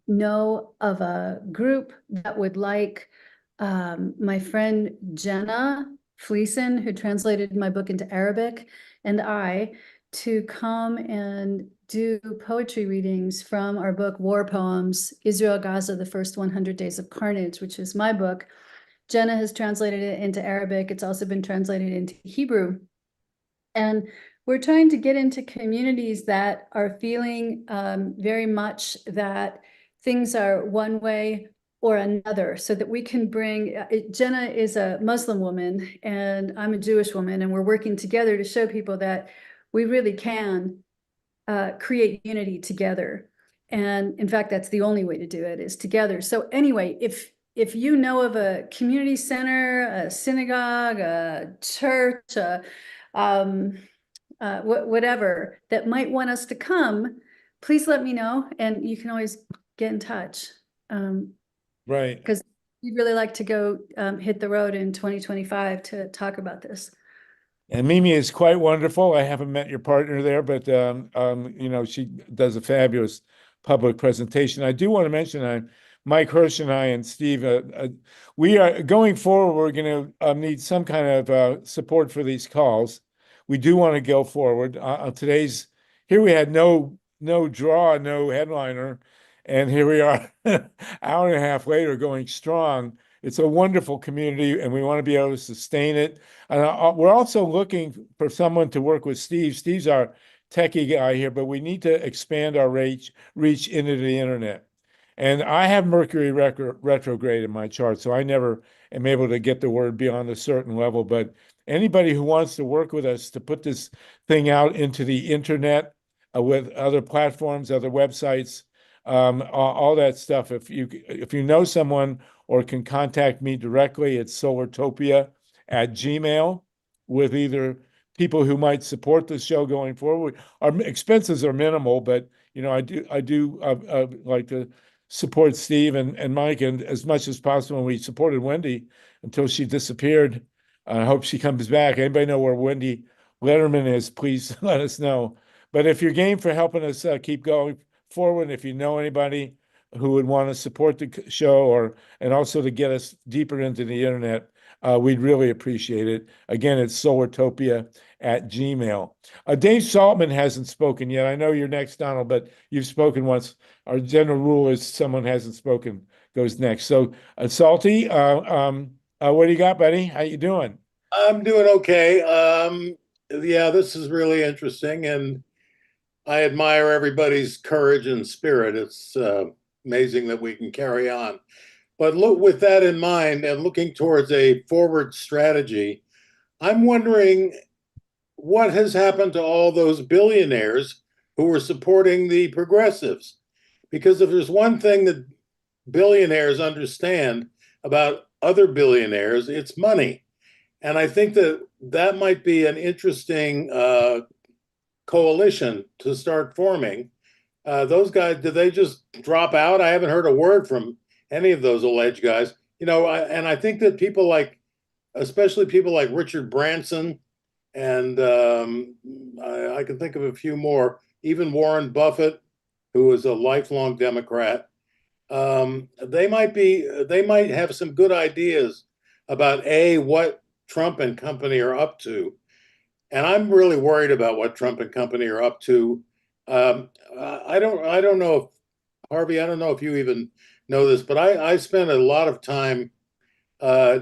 know of a group that would like my friend Jenna Fleeson, who translated my book into Arabic, and I to come and do poetry readings from our book, War Poems, Israel, Gaza, the First 100 Days of Carnage, which is my book. Jenna has translated it into Arabic. It's also been translated into Hebrew. And we're trying to get into communities that are feeling very much that things are one way or another, so that we can bring, Jenna is a Muslim woman and I'm a Jewish woman, and we're working together to show people that we really can create unity together. And in fact, that's the only way to do it, is together. So anyway, if you know of a community center, a synagogue, a church, whatever, that might want us to come, please let me know, and you can always get in touch. Right. Because we'd really like to go hit the road in 2025 to talk about this. And Mimi is quite wonderful. I haven't met your partner there, but she does a fabulous public presentation. I do want to mention, Mike Hirsch and I and Steve, we are going forward. We're going to need some kind of support for these calls. We do want to go forward. Here we had no draw, no headliner, and here we are, hour and a half later, going strong. It's a wonderful community, and we want to be able to sustain it. And we're also looking for someone to work with Steve. Steve's our techie guy here, but we need to expand our reach into the internet. And I have Mercury retrograde in my chart, so I never am able to get the word beyond a certain level. But anybody who wants to work with us to put this thing out into the internet with other platforms, other websites, all that stuff. If you know someone or can contact me directly, it's solartopia@gmail with either people who might support the show going forward. Our expenses are minimal, but I do like to support Steve and Mike, and as much as possible. We supported Wendy until she disappeared. I hope she comes back. Anybody know where Wendy Letterman is? Please let us know. But if you're game for helping us keep going forward, if you know anybody who would want to support the show and also to get us deeper into the internet, we'd really appreciate it. Again, it's solartopia@gmail. Dave Saltman hasn't spoken yet. I know you're next, Donald, but you've spoken once. Our general rule is someone hasn't spoken goes next. So, Salty, what do you got, buddy? How you doing? I'm doing okay. Yeah, this is really interesting, and I admire everybody's courage and spirit. It's amazing that we can carry on. But look, with that in mind and looking towards a forward strategy, I'm wondering what has happened to all those billionaires who were supporting the progressives. Because if there's one thing that billionaires understand about other billionaires, it's money. And I think that might be an interesting coalition to start forming. Those guys, did they just drop out? I haven't heard a word from any of those alleged guys. And I think that people especially people like Richard Branson, and I can think of a few more, even Warren Buffett, who is a lifelong Democrat. They might have some good ideas about what Trump and company are up to. And I'm really worried about what Trump and company are up to. I don't know if Harvey, I don't know if you even know this, but I spent a lot of time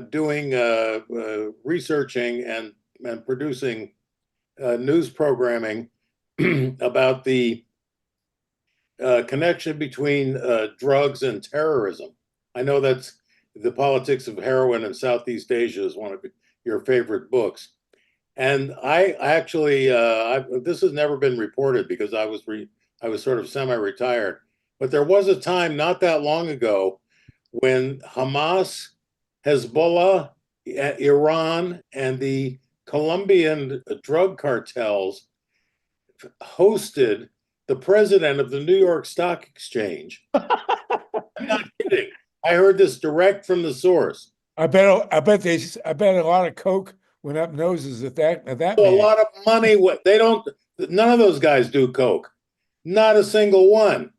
doing researching and producing news programming about the connection between drugs and terrorism. I know that's The Politics of Heroin in Southeast Asia is one of your favorite books. And I actually, this has never been reported because I was sort of semi-retired. But there was a time not that long ago when Hamas, Hezbollah, Iran, and the Colombian drug cartels hosted the president of the New York Stock Exchange. I'm not kidding. I heard this direct from the source. I bet a lot of coke went up noses at that A man. lot of money. None of those guys do coke. Not a single one.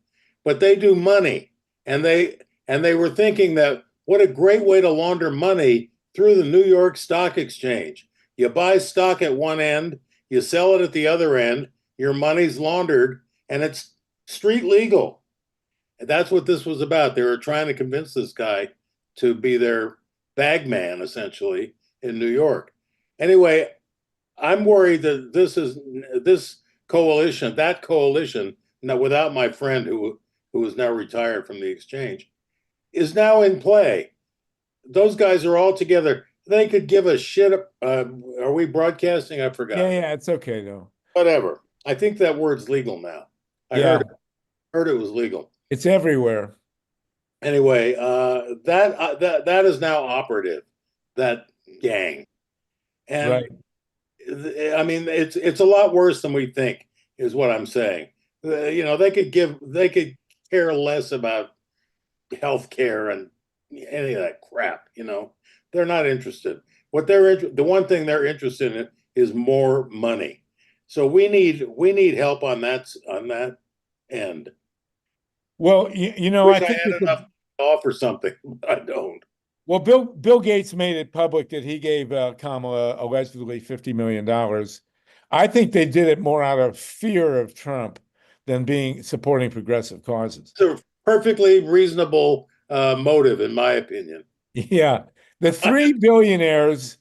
But they do money. And they were thinking that what a great way to launder money through the New York Stock Exchange. You buy stock at one end, you sell it at the other end, your money's laundered, and it's street legal. And that's what this was about. They were trying to convince this guy to be their bagman, essentially, in New York. Anyway, I'm worried that this coalition, now without my friend who is now retired from the exchange, is now in play. Those guys are all together. They could give a shit. Are we broadcasting? I forgot. Yeah, it's okay though. Whatever. I think that word's legal now. I heard it was legal. It's everywhere. Anyway, that is now operative. That gang, and right. I mean, it's a lot worse than we think, is what I'm saying. They could care less about healthcare and any of that crap. They're not interested. The one thing they're interested in is more money. So we need help on that end. Well, I think I had enough to offer something, but I don't. Well, Bill Gates made it public that he gave Kamala allegedly $50 million. I think they did it more out of fear of Trump than supporting progressive causes. It's a perfectly reasonable motive, in my opinion. Yeah. The three billionaires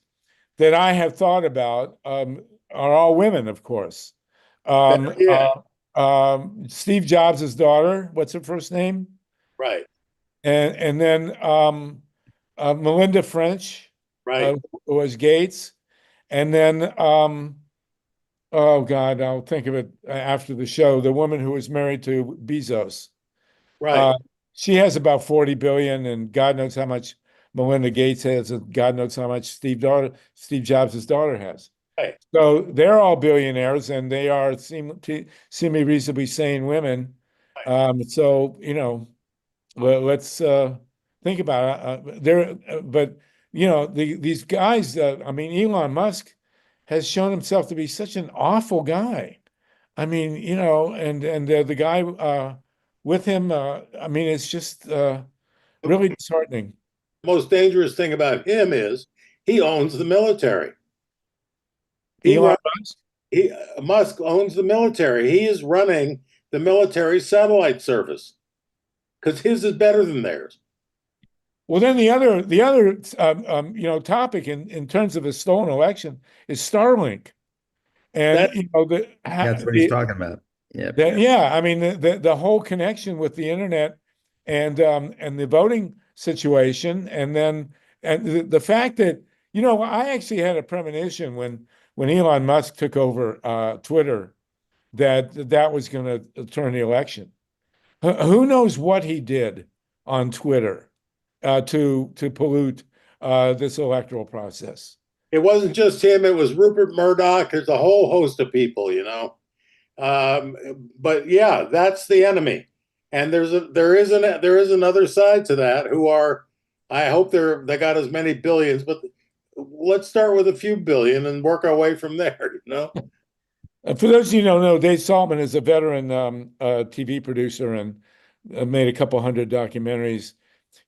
that I have thought about are all women, of course. Yeah. Steve Jobs' daughter, what's her first name? Right. And then Melinda French, Right. who was Gates. And then oh God, I'll think of it after the show. The woman who was married to Bezos. Right. She has about 40 billion, and God knows how much Melinda Gates has, and God knows how much Steve Jobs' daughter has. Right. So they're all billionaires, and they are seem me reasonably sane women. So let's think about it. But these guys. I mean, Elon Musk has shown himself to be such an awful guy. I mean, and the guy with him. I mean, it's just really disheartening. The most dangerous thing about him is he owns the military. He Elon runs, Musk. Musk owns the military. He is running the military satellite service because his is better than theirs. Well, then the other topic in terms of a stolen election is Starlink, and That That's what he's talking about. Yeah. yeah, I mean the whole connection with the internet and the voting situation, and then the fact that I actually had a premonition when Elon Musk took over Twitter that was going to turn the election. Who knows what he did on Twitter to pollute this electoral process? it wasn't just him; it was Rupert Murdoch. There's a whole host of people, you know. But yeah, that's the enemy, and there is another side to that. Who are I hope they got as many billions, but let's start with a few billion and work our way from there. You know. For those of you who don't know, Dave Saltman is a veteran TV producer and made a couple hundred documentaries.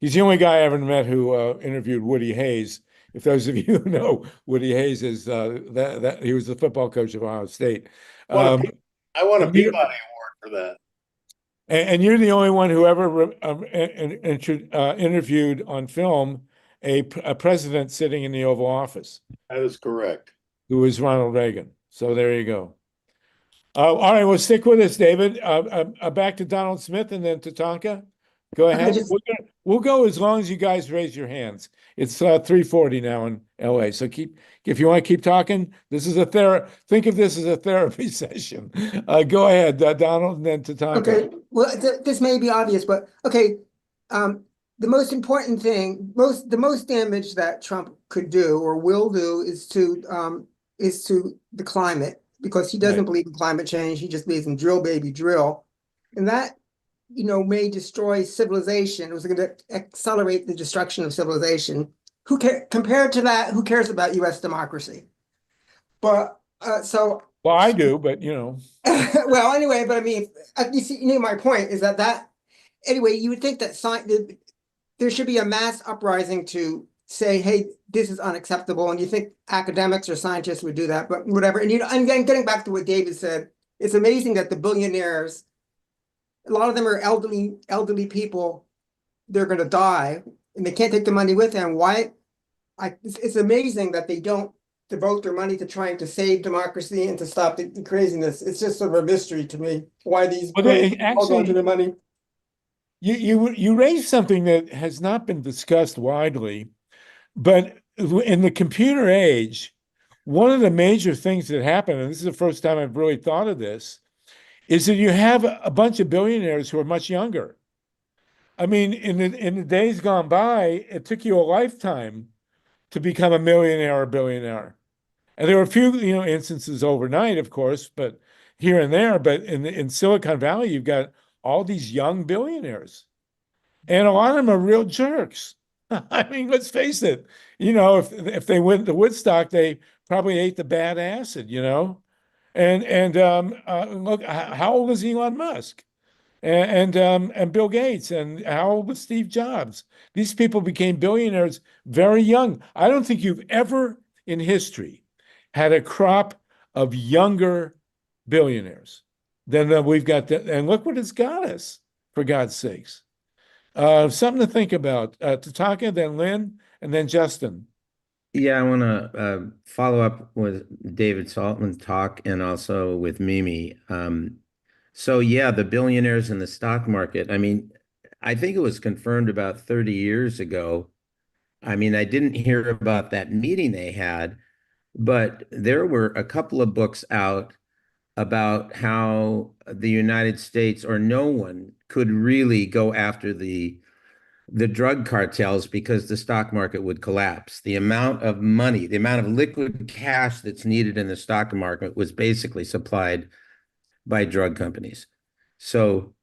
He's the only guy I ever met who interviewed Woody Hayes. If those of you who know, Woody Hayes is that he was the football coach of Ohio State. I won a Peabody Award for that. And you're the only one who ever interviewed on film a president sitting in the Oval Office. That is correct. Who was Ronald Reagan. So there you go. All right, well, stick with us, David. Back to Donald Smith and then to Tonka. Go ahead. We'll go as long as you guys raise your hands. It's 3:40 now in LA. So if you want to keep talking, think of this as a therapy session. Go ahead, Donald, and then to Tonka. Okay, well, this may be obvious, but okay. The most important thing, the most damage that Trump could do or will do is to the climate, because he doesn't believe in climate change. He just believes in drill, baby, drill. And that, may destroy civilization. It was going to accelerate the destruction of civilization. Compared to that, who cares about US democracy? But well, I do, but well, anyway, but I mean, you see, my point is that anyway, you would think that there should be a mass uprising to say, hey, this is unacceptable. And you think academics or scientists would do that, but whatever. And again, getting back to what David said, it's amazing that the billionaires, a lot of them are elderly people, they're going to die and they can't take the money with them. Why? It's amazing that they don't devote their money to trying to save democracy and to stop the craziness. It's just sort of a mystery to me why these people go into the money. You raised something that has not been discussed widely, but in the computer age, one of the major things that happened, and this is the first time I've really thought of this, is that you have a bunch of billionaires who are much younger. I mean, in the days gone by, it took you a lifetime to become a millionaire or billionaire. And there were a few, instances overnight, of course, but here and there. But in Silicon Valley, you've got all these young billionaires. And a lot of them are real jerks. I mean, let's face it. If they went to Woodstock, they probably ate the bad acid, And look, how old is Elon Musk? And Bill Gates, and how old was Steve Jobs? These people became billionaires very young. I don't think you've ever in history had a crop of younger billionaires than we've got. And look what it's got us, for God's sakes. Something to think about. Tatanka, then Lynn, and then Justin. Yeah, I want to follow up with David Saltman's talk and also with Mimi. So yeah, the billionaires in the stock market. I mean, I think it was confirmed about 30 years ago. I mean, I didn't hear about that meeting they had, but there were a couple of books out about how the United States or no one could really go after the drug cartels because the stock market would collapse. The amount of money, the amount of liquid cash that's needed in the stock market was basically supplied by drug companies. So,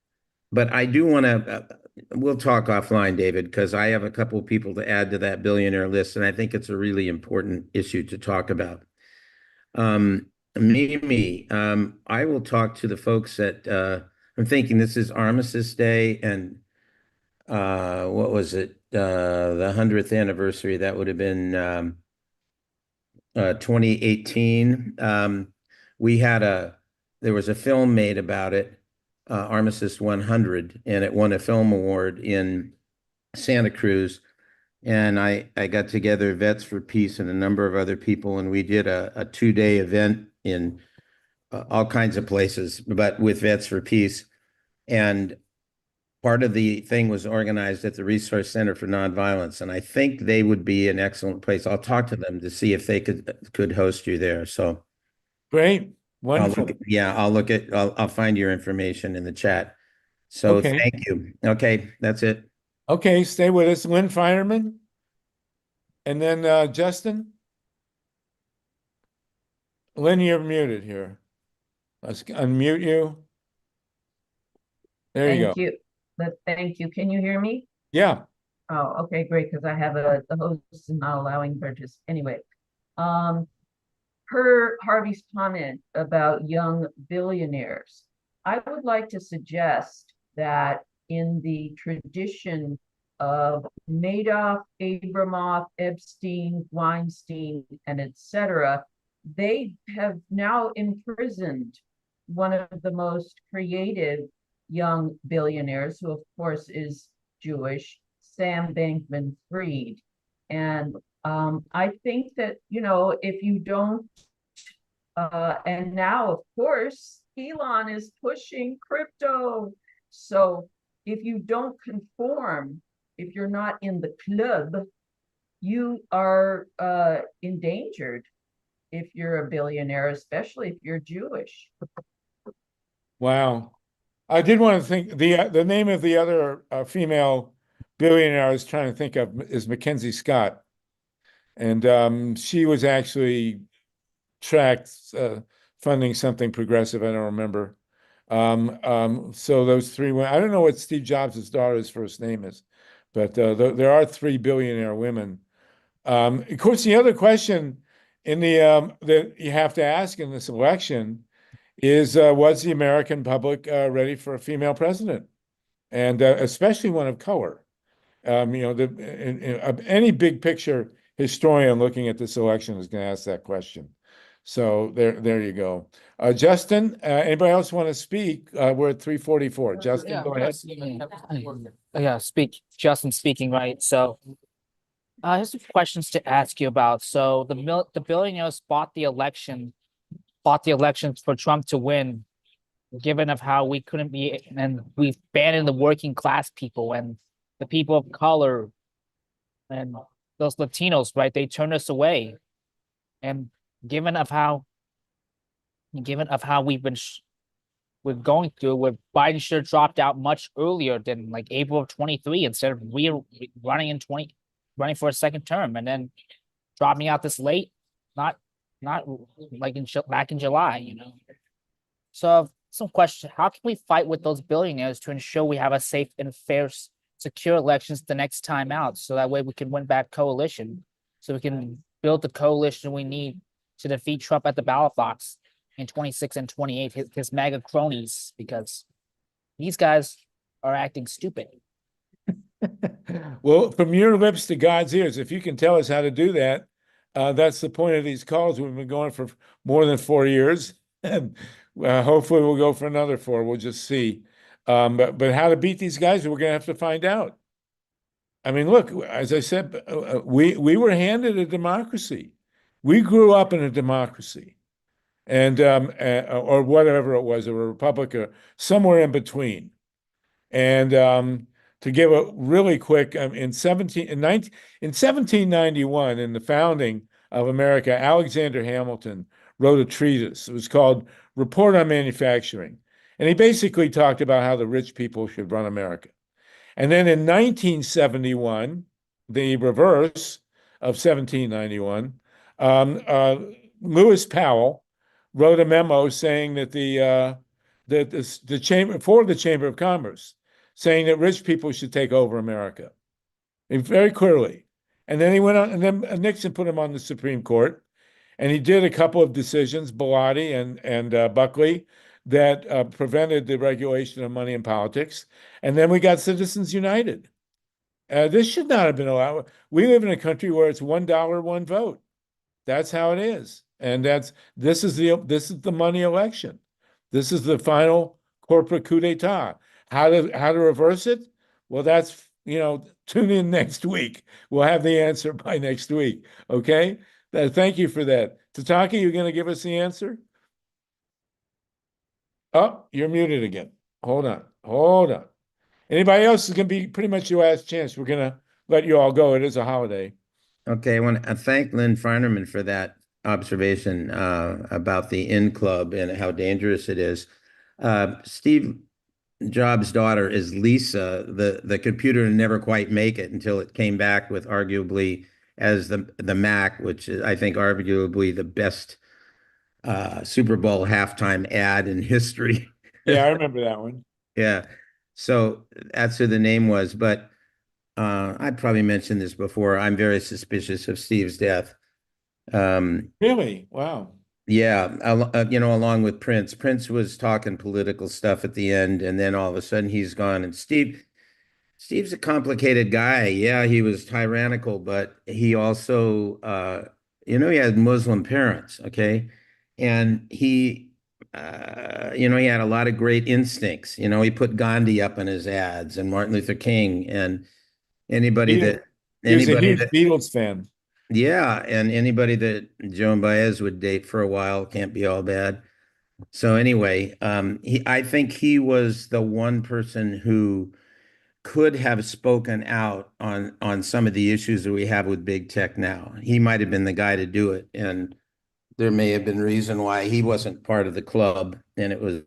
but I do want to, we'll talk offline, David, because I have a couple of people to add to that billionaire list, and I think it's a really important issue to talk about. Mimi, I will talk to the folks at, I'm thinking this is Armistice Day and what was it? The 100th anniversary. That would have been 2018. There was a film made about it, Armistice 100, and it won a film award in Santa Cruz. And I got together Vets for Peace and a number of other people, and we did a 2-day event in all kinds of places, but with Vets for Peace. And part of the thing was organized at the Resource Center for Nonviolence, and I think they would be an excellent place. I'll talk to them to see if they could host you there. So Great, wonderful. I'll find your information in the chat. So Okay. thank you. Okay, that's it. Okay, stay with us, Lynn Finerman. And then Justin. Lynn, you're muted here. Let's unmute you. There you go. Thank you. Thank you. Can you hear me? Yeah. Oh, okay, great, because I have the host is not allowing her to, anyway. Per Harvey's comment about young billionaires, I would like to suggest that in the tradition of Madoff, Abramoff, Epstein, Weinstein, and etc., they have now imprisoned one of the most creative young billionaires, who of course is Jewish, Sam Bankman-Fried. And I think that, if you don't, and now of course, Elon is pushing crypto. So if you don't conform, if you're not in the club, you are endangered if you're a billionaire, especially if you're Jewish. Wow. I did want to think the name of the other female billionaire I was trying to think of is Mackenzie Scott. And she was actually tracked funding something progressive. I don't remember. So those three women, I don't know what Steve Jobs' daughter's first name is, but there are 3 billionaire women. Of course, the other question in that you have to ask in this election is, was the American public ready for a female president? And especially one of color. Any big picture historian looking at this election is going to ask that question. So there you go. Justin, anybody else want to speak? We're at 3:44. Justin, go ahead. Yeah, Justin speaking, right? So I have some questions to ask you about. So the billionaires bought the elections for Trump to win, given of how we couldn't be, and we've banned the working class people and the people of color and those Latinos, right? They turned us away. And given of how we're going through, where Biden should have dropped out much earlier than like April of 23 instead of running for a second term and then dropping out this late, not like back in July, So some question: how can we fight with those billionaires to ensure we have a safe and fair, secure elections the next time out, so that way we can win back coalition, so we can build the coalition we need to defeat Trump at the ballot box in 26 and 28, his MAGA cronies, because these guys are acting stupid. Well, from your lips to God's ears, if you can tell us how to do that, that's the point of these calls. We've been going for more than 4 years, and hopefully we'll go for another 4. We'll just see. But how to beat these guys, we're going to have to find out. I mean, look, as I said, we were handed a democracy. We grew up in a democracy, and or whatever it was, a republic, or somewhere in between. And to give a really quick, in 1791, in the founding of America, Alexander Hamilton wrote a treatise. It was called Report on Manufacturing, and he basically talked about how the rich people should run America. And then in 1971, the reverse of 1791, Lewis Powell wrote a memo saying that the chamber, for the Chamber of Commerce, saying that rich people should take over America, and very clearly. And then he went on, and then Nixon put him on the Supreme Court, and he did a couple of decisions, Bellotti and Buckley, that prevented the regulation of money in politics. And then we got Citizens United. This should not have been allowed. We live in a country where it's $1, one vote. That's how it is. And this is the money election. This is the final corporate coup d'etat. How to reverse it? Well, that's, tune in next week. We'll have the answer by next week. Okay? Thank you for that. Tataki, you're going to give us the answer? Oh, you're muted again. Hold on. Anybody else is going to be pretty much your last chance. We're going to let you all go. It is a holiday. Okay, I want to thank Lynn Feinerman for that observation about the in club and how dangerous it is. Steve Jobs' daughter is Lisa. The computer never quite make it until it came back with arguably as the Mac, which is, I think, arguably the best Super Bowl halftime ad in history. Yeah, I remember that one. Yeah. So that's who the name was. But I probably mentioned this before. I'm very suspicious of Steve's death. Really? Wow. Yeah. Along with Prince. Prince was talking political stuff at the end, and then all of a sudden he's gone. And Steve's a complicated guy. Yeah, he was tyrannical, but he also, he had Muslim parents, okay? And he had a lot of great instincts. He put Gandhi up in his ads and Martin Luther King and anybody He was a huge Beatles fan. Yeah, and anybody that Joan Baez would date for a while can't be all bad. So anyway, I think he was the one person who could have spoken out on some of the issues that we have with big tech now. He might have been the guy to do it, and there may have been reason why he wasn't part of the club, and it was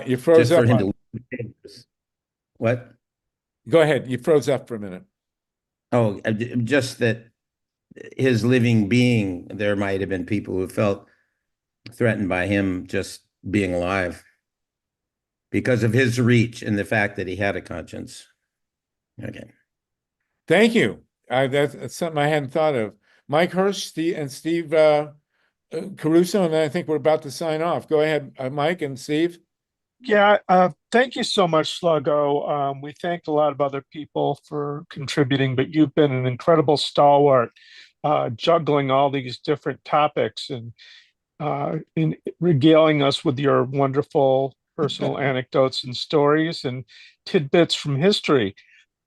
you froze just up for him on- to. What? Go ahead. You froze up for a minute. Oh, just that his living being, there might have been people who felt threatened by him just being alive because of his reach and the fact that he had a conscience. Okay. Thank you. That's something I hadn't thought of. Mike Hirsch, Steve Caruso, and I think we're about to sign off. Go ahead, Mike and Steve. Yeah, thank you so much, Sluggo. We thanked a lot of other people for contributing, but you've been an incredible stalwart, juggling all these different topics and in regaling us with your wonderful personal anecdotes and stories and tidbits from history.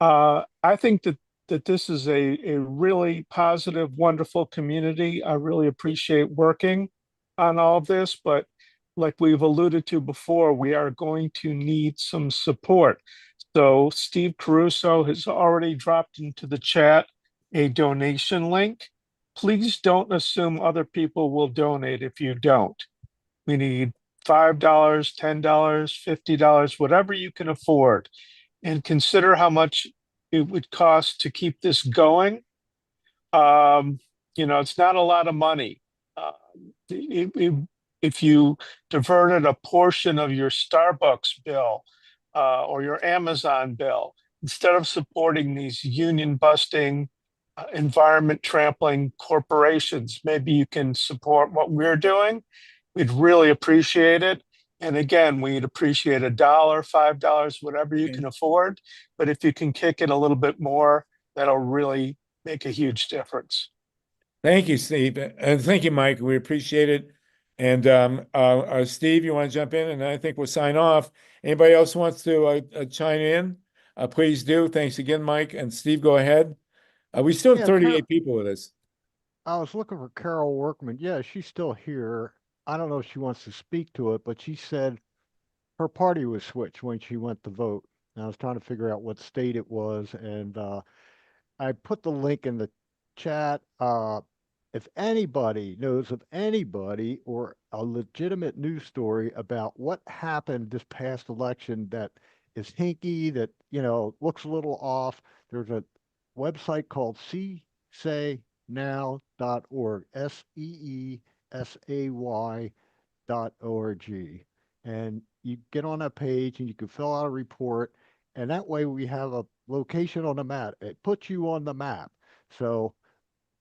I think that this is a really positive, wonderful community. I really appreciate working on all of this, but like we've alluded to before, we are going to need some support. So Steve Caruso has already dropped into the chat a donation link. Please don't assume other people will donate if you don't. We need $5, $10, $50, whatever you can afford. And consider how much it would cost to keep this going. It's not a lot of money. If you diverted a portion of your Starbucks bill or your Amazon bill, instead of supporting these union busting, environment trampling corporations, maybe you can support what we're doing. We'd really appreciate it. And again, we'd appreciate $1, $5, whatever you can afford. But if you can kick it a little bit more, that'll really make a huge difference. Thank you, Steve. And thank you, Mike. We appreciate it. And Steve, you want to jump in? And I think we'll sign off. Anybody else wants to chime in? please do. Thanks again, Mike. And Steve, go ahead. We still have Yeah, 38 people with us. I was looking for Carol Workman. Yeah, she's still here. I don't know if she wants to speak to it, but she said her party was switched when she went to vote. And I was trying to figure out what state it was, and I put the link in the chat. If anybody knows of anybody or a legitimate news story about what happened this past election that is hinky, that, looks a little off, there's a website called seesaynow.org, seesay.org. And you get on that page and you can fill out a report. And that way we have a location on the map. It puts you on the map. So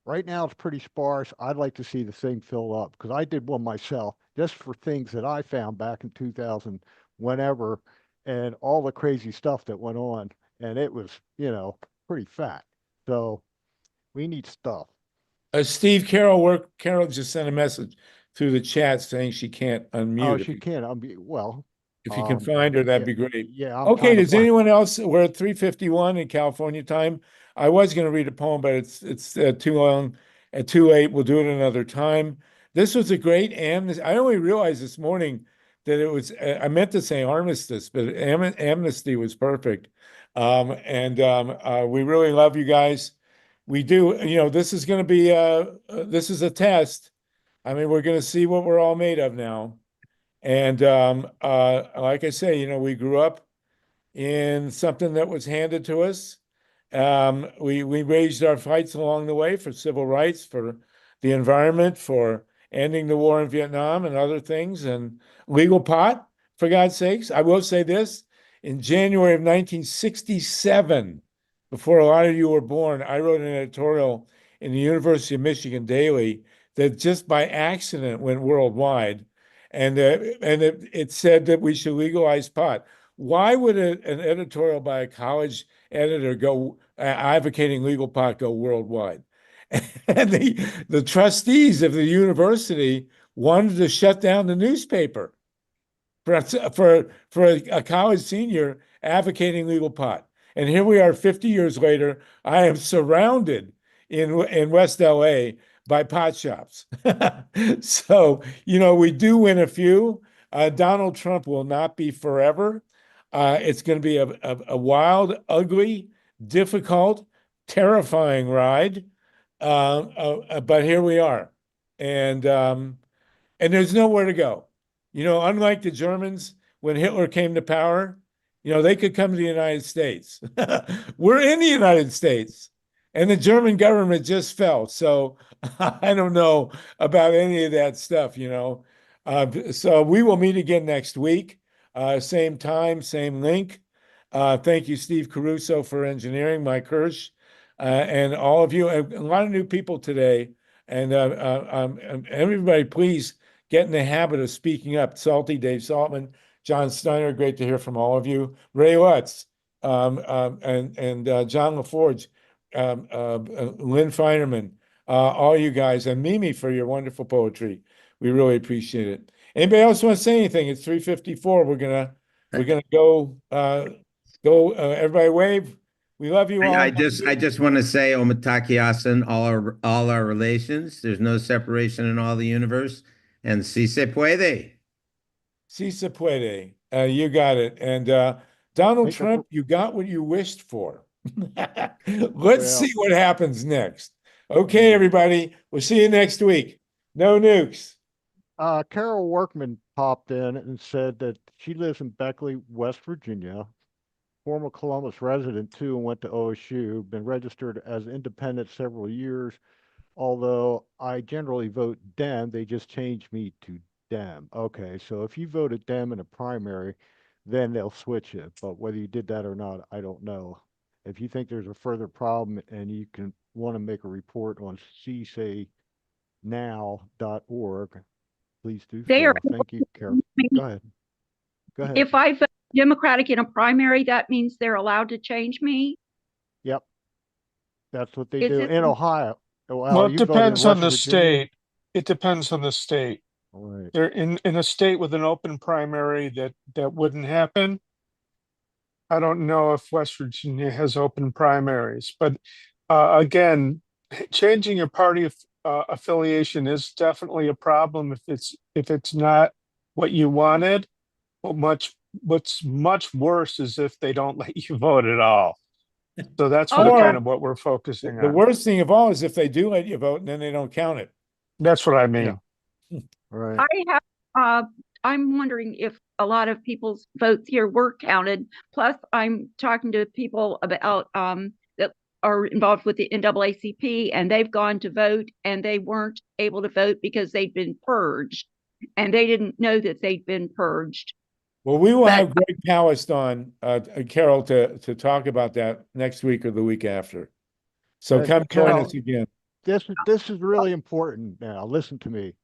right now it's pretty sparse. I'd like to see the thing fill up because I did one myself just for things that I found back in 2000, whenever, and all the crazy stuff that went on. And it was, pretty fat. So we need stuff. Steve, Carol just sent a message through the chat saying she can't unmute. Oh, she can't unmute. Well, if you can find her, that'd be great. Yeah. I'm Okay, trying to does anyone else? We're at 3:51 in California time. I was going to read a poem, but it's too long and too late. We'll do it another time. This was a great amnesty. I only realized this morning that it was, I meant to say armistice, but amnesty was perfect. We really love you guys. We do, this is going to be, this is a test. I mean, we're going to see what we're all made of now. And like I say, we grew up in something that was handed to us. We waged our fights along the way for civil rights, for the environment, for ending the war in Vietnam and other things, and legal pot, for God's sakes. I will say this, in January of 1967, before a lot of you were born, I wrote an editorial in the University of Michigan Daily that just by accident went worldwide. And it said that we should legalize pot. Why would an editorial by a college editor go advocating legal pot go worldwide? And the trustees of the university wanted to shut down the newspaper for a college senior advocating legal pot. And here we are 50 years later. I am surrounded in West LA by pot shops. So, we do win a few. Donald Trump will not be forever. It's going to be a wild, ugly, difficult, terrifying ride. But here we are. And there's nowhere to go. Unlike the Germans, when Hitler came to power, they could come to the United States. We're in the United States. And the German government just fell. So I don't know about any of that stuff, So we will meet again next week. Same time, same link. Thank you, Steve Caruso, for engineering, Mike Hirsch, and all of you. A lot of new people today. And everybody, please get in the habit of speaking up. Salty, Dave Saltman, John Steiner, great to hear from all of you. Ray Lutz, and John LaForge, Lynn Feinerman, all you guys, and Mimi for your wonderful poetry. We really appreciate it. Anybody else want to say anything? It's 3:54. We're gonna go. Everybody wave. We love you all. I just want to say, Omatakiasan, all our relations. There's no separation in all the universe. And si se puede. Si se puede. You got it. And Donald Trump, you got what you wished for. Let's see what happens next. Okay, everybody. We'll see you next week. No nukes. Carol Workman popped in and said that she lives in Beckley, West Virginia, former Columbus resident too, and went to OSU, been registered as independent several years. Although I generally vote Dem, they just changed me to Dem. Okay, so if you voted Dem in a primary, then they'll switch it. But whether you did that or not, I don't know. If you think there's a further problem and you can want to make a report on seesaynow.org, please do so. Thank you, Carol. Go ahead. Go ahead. If I vote Democratic in a primary, that means they're allowed to change me? Yep. That's what they do in Ohio. Well, it you voted depends in on West the Virginia? state. It depends on the state. All right. They're in a state with an open primary that wouldn't happen. I don't know if West Virginia has open primaries, but again, changing your party affiliation is definitely a problem if it's not what you wanted. What's much worse is if they don't let you vote at all. So that's Oh, what yeah. kind of what we're focusing The on. worst thing of all is if they do let you vote and then they don't count it. That's what I mean. Right. I have, I'm wondering if a lot of people's votes here were counted. Plus, I'm talking to people about, that are involved with the NAACP, and they've gone to vote and they weren't able to vote because they'd been purged. And they didn't know that they'd been purged. Well, we will But- have Greg Palast on, Carol, to talk about that next week or the week after. So come join Carol, us again. this is really important now. Listen to me.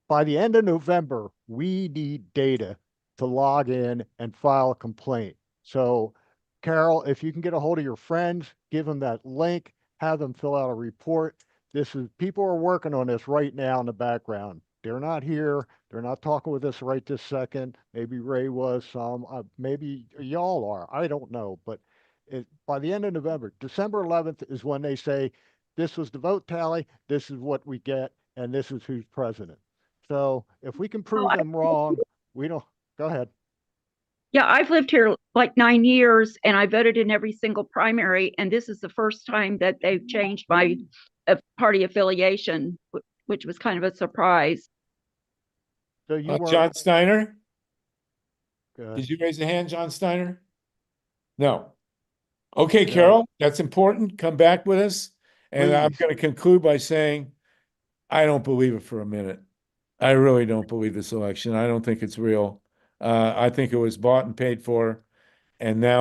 By the end of November, we need data to log in and file a complaint. So, Carol, if you can get a hold of your friends, give them that link, have them fill out a report. People are working on this right now in the background. They're not here. They're not talking with us right this second. Maybe Ray was some, maybe y'all are. I don't know. But by the end of November, December 11th is when they say, this was the vote tally, this is what we get, and this is who's president. So if we can prove them wrong, we don't, go ahead. Yeah, I've lived here like 9 years and I voted in every single primary. And this is the first time that they've changed my party affiliation, which was kind of a surprise. So you were John Steiner? Good. Did you raise a hand, John Steiner? No. Okay, Carol, that's important. Come back with us. And I'm Please. going to conclude by saying, I don't believe it for a minute. I really don't believe this election. I don't think it's real. I think it was bought and paid for. And now